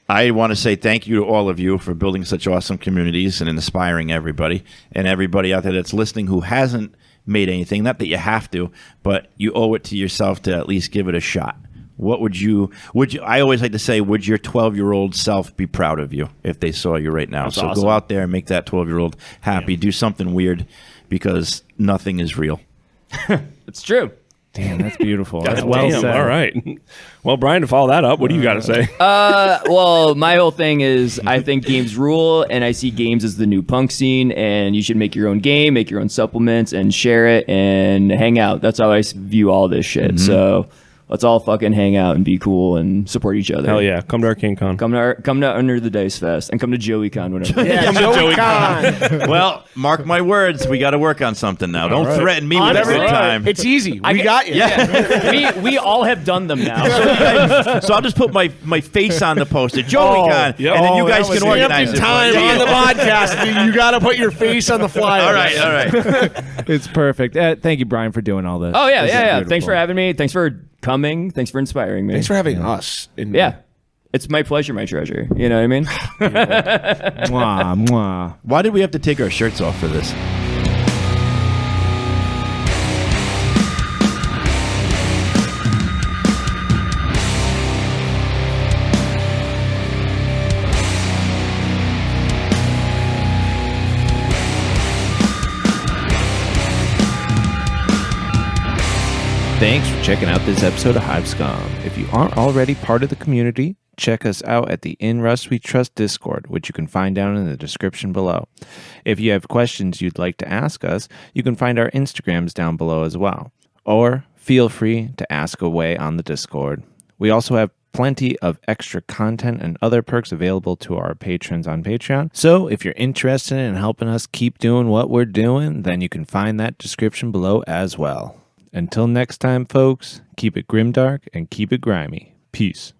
I want to say thank you to all of you for building such awesome communities and inspiring everybody. And everybody out there that's listening who hasn't made anything, not that you have to, but you owe it to yourself to at least give it a shot. What would you I always like to say, would your 12-year-old self be proud of you if they saw you right now? That's so awesome. go out there and make that 12-year-old happy. Do something weird because nothing is real. It's true. Damn, that's beautiful. That's Damn, well said. all right. Well, Brian, to follow that up, what do you got to say? Well, my whole thing is I think games rule, and I see games as the new punk scene, and you should make your own game, make your own supplements, and share it, and hang out. That's how I view all this shit. So let's all fucking hang out and be cool and support each other. Hell yeah. Come to ArcaneCon. Come to Under the Dice Fest, and come to JoeyCon whenever. Yeah, Joey Con. Well, mark my words. We got to work on something now. Don't threaten me with a good time. It's easy. We got you. we all have done them now. So I'll just put my face on the poster, Joey Con, yep. and then you guys That was can organize it. time on the podcast. You got to put your face on the flyer. All right. It's perfect. Thank you, Brian, for doing all this. Oh yeah, This is yeah. beautiful. Thanks for having me. Thanks for coming. Thanks for inspiring me. Thanks for having us. Yeah. It's my pleasure, my treasure. You know what I mean? Mwah, mwah. Why did we have to take our shirts off for this? Thanks for checking out this episode of Hive Scum. If you aren't already part of the community, check us out at the In Rust We Trust Discord, which you can find down in the description below. If you have questions you'd like to ask us, you can find our Instagrams down below as well. Or feel free to ask away on the Discord. We also have plenty of extra content and other perks available to our patrons on Patreon. So if you're interested in helping us keep doing what we're doing, then you can find that description below as well. Until next time, folks, keep it grimdark and keep it grimy. Peace.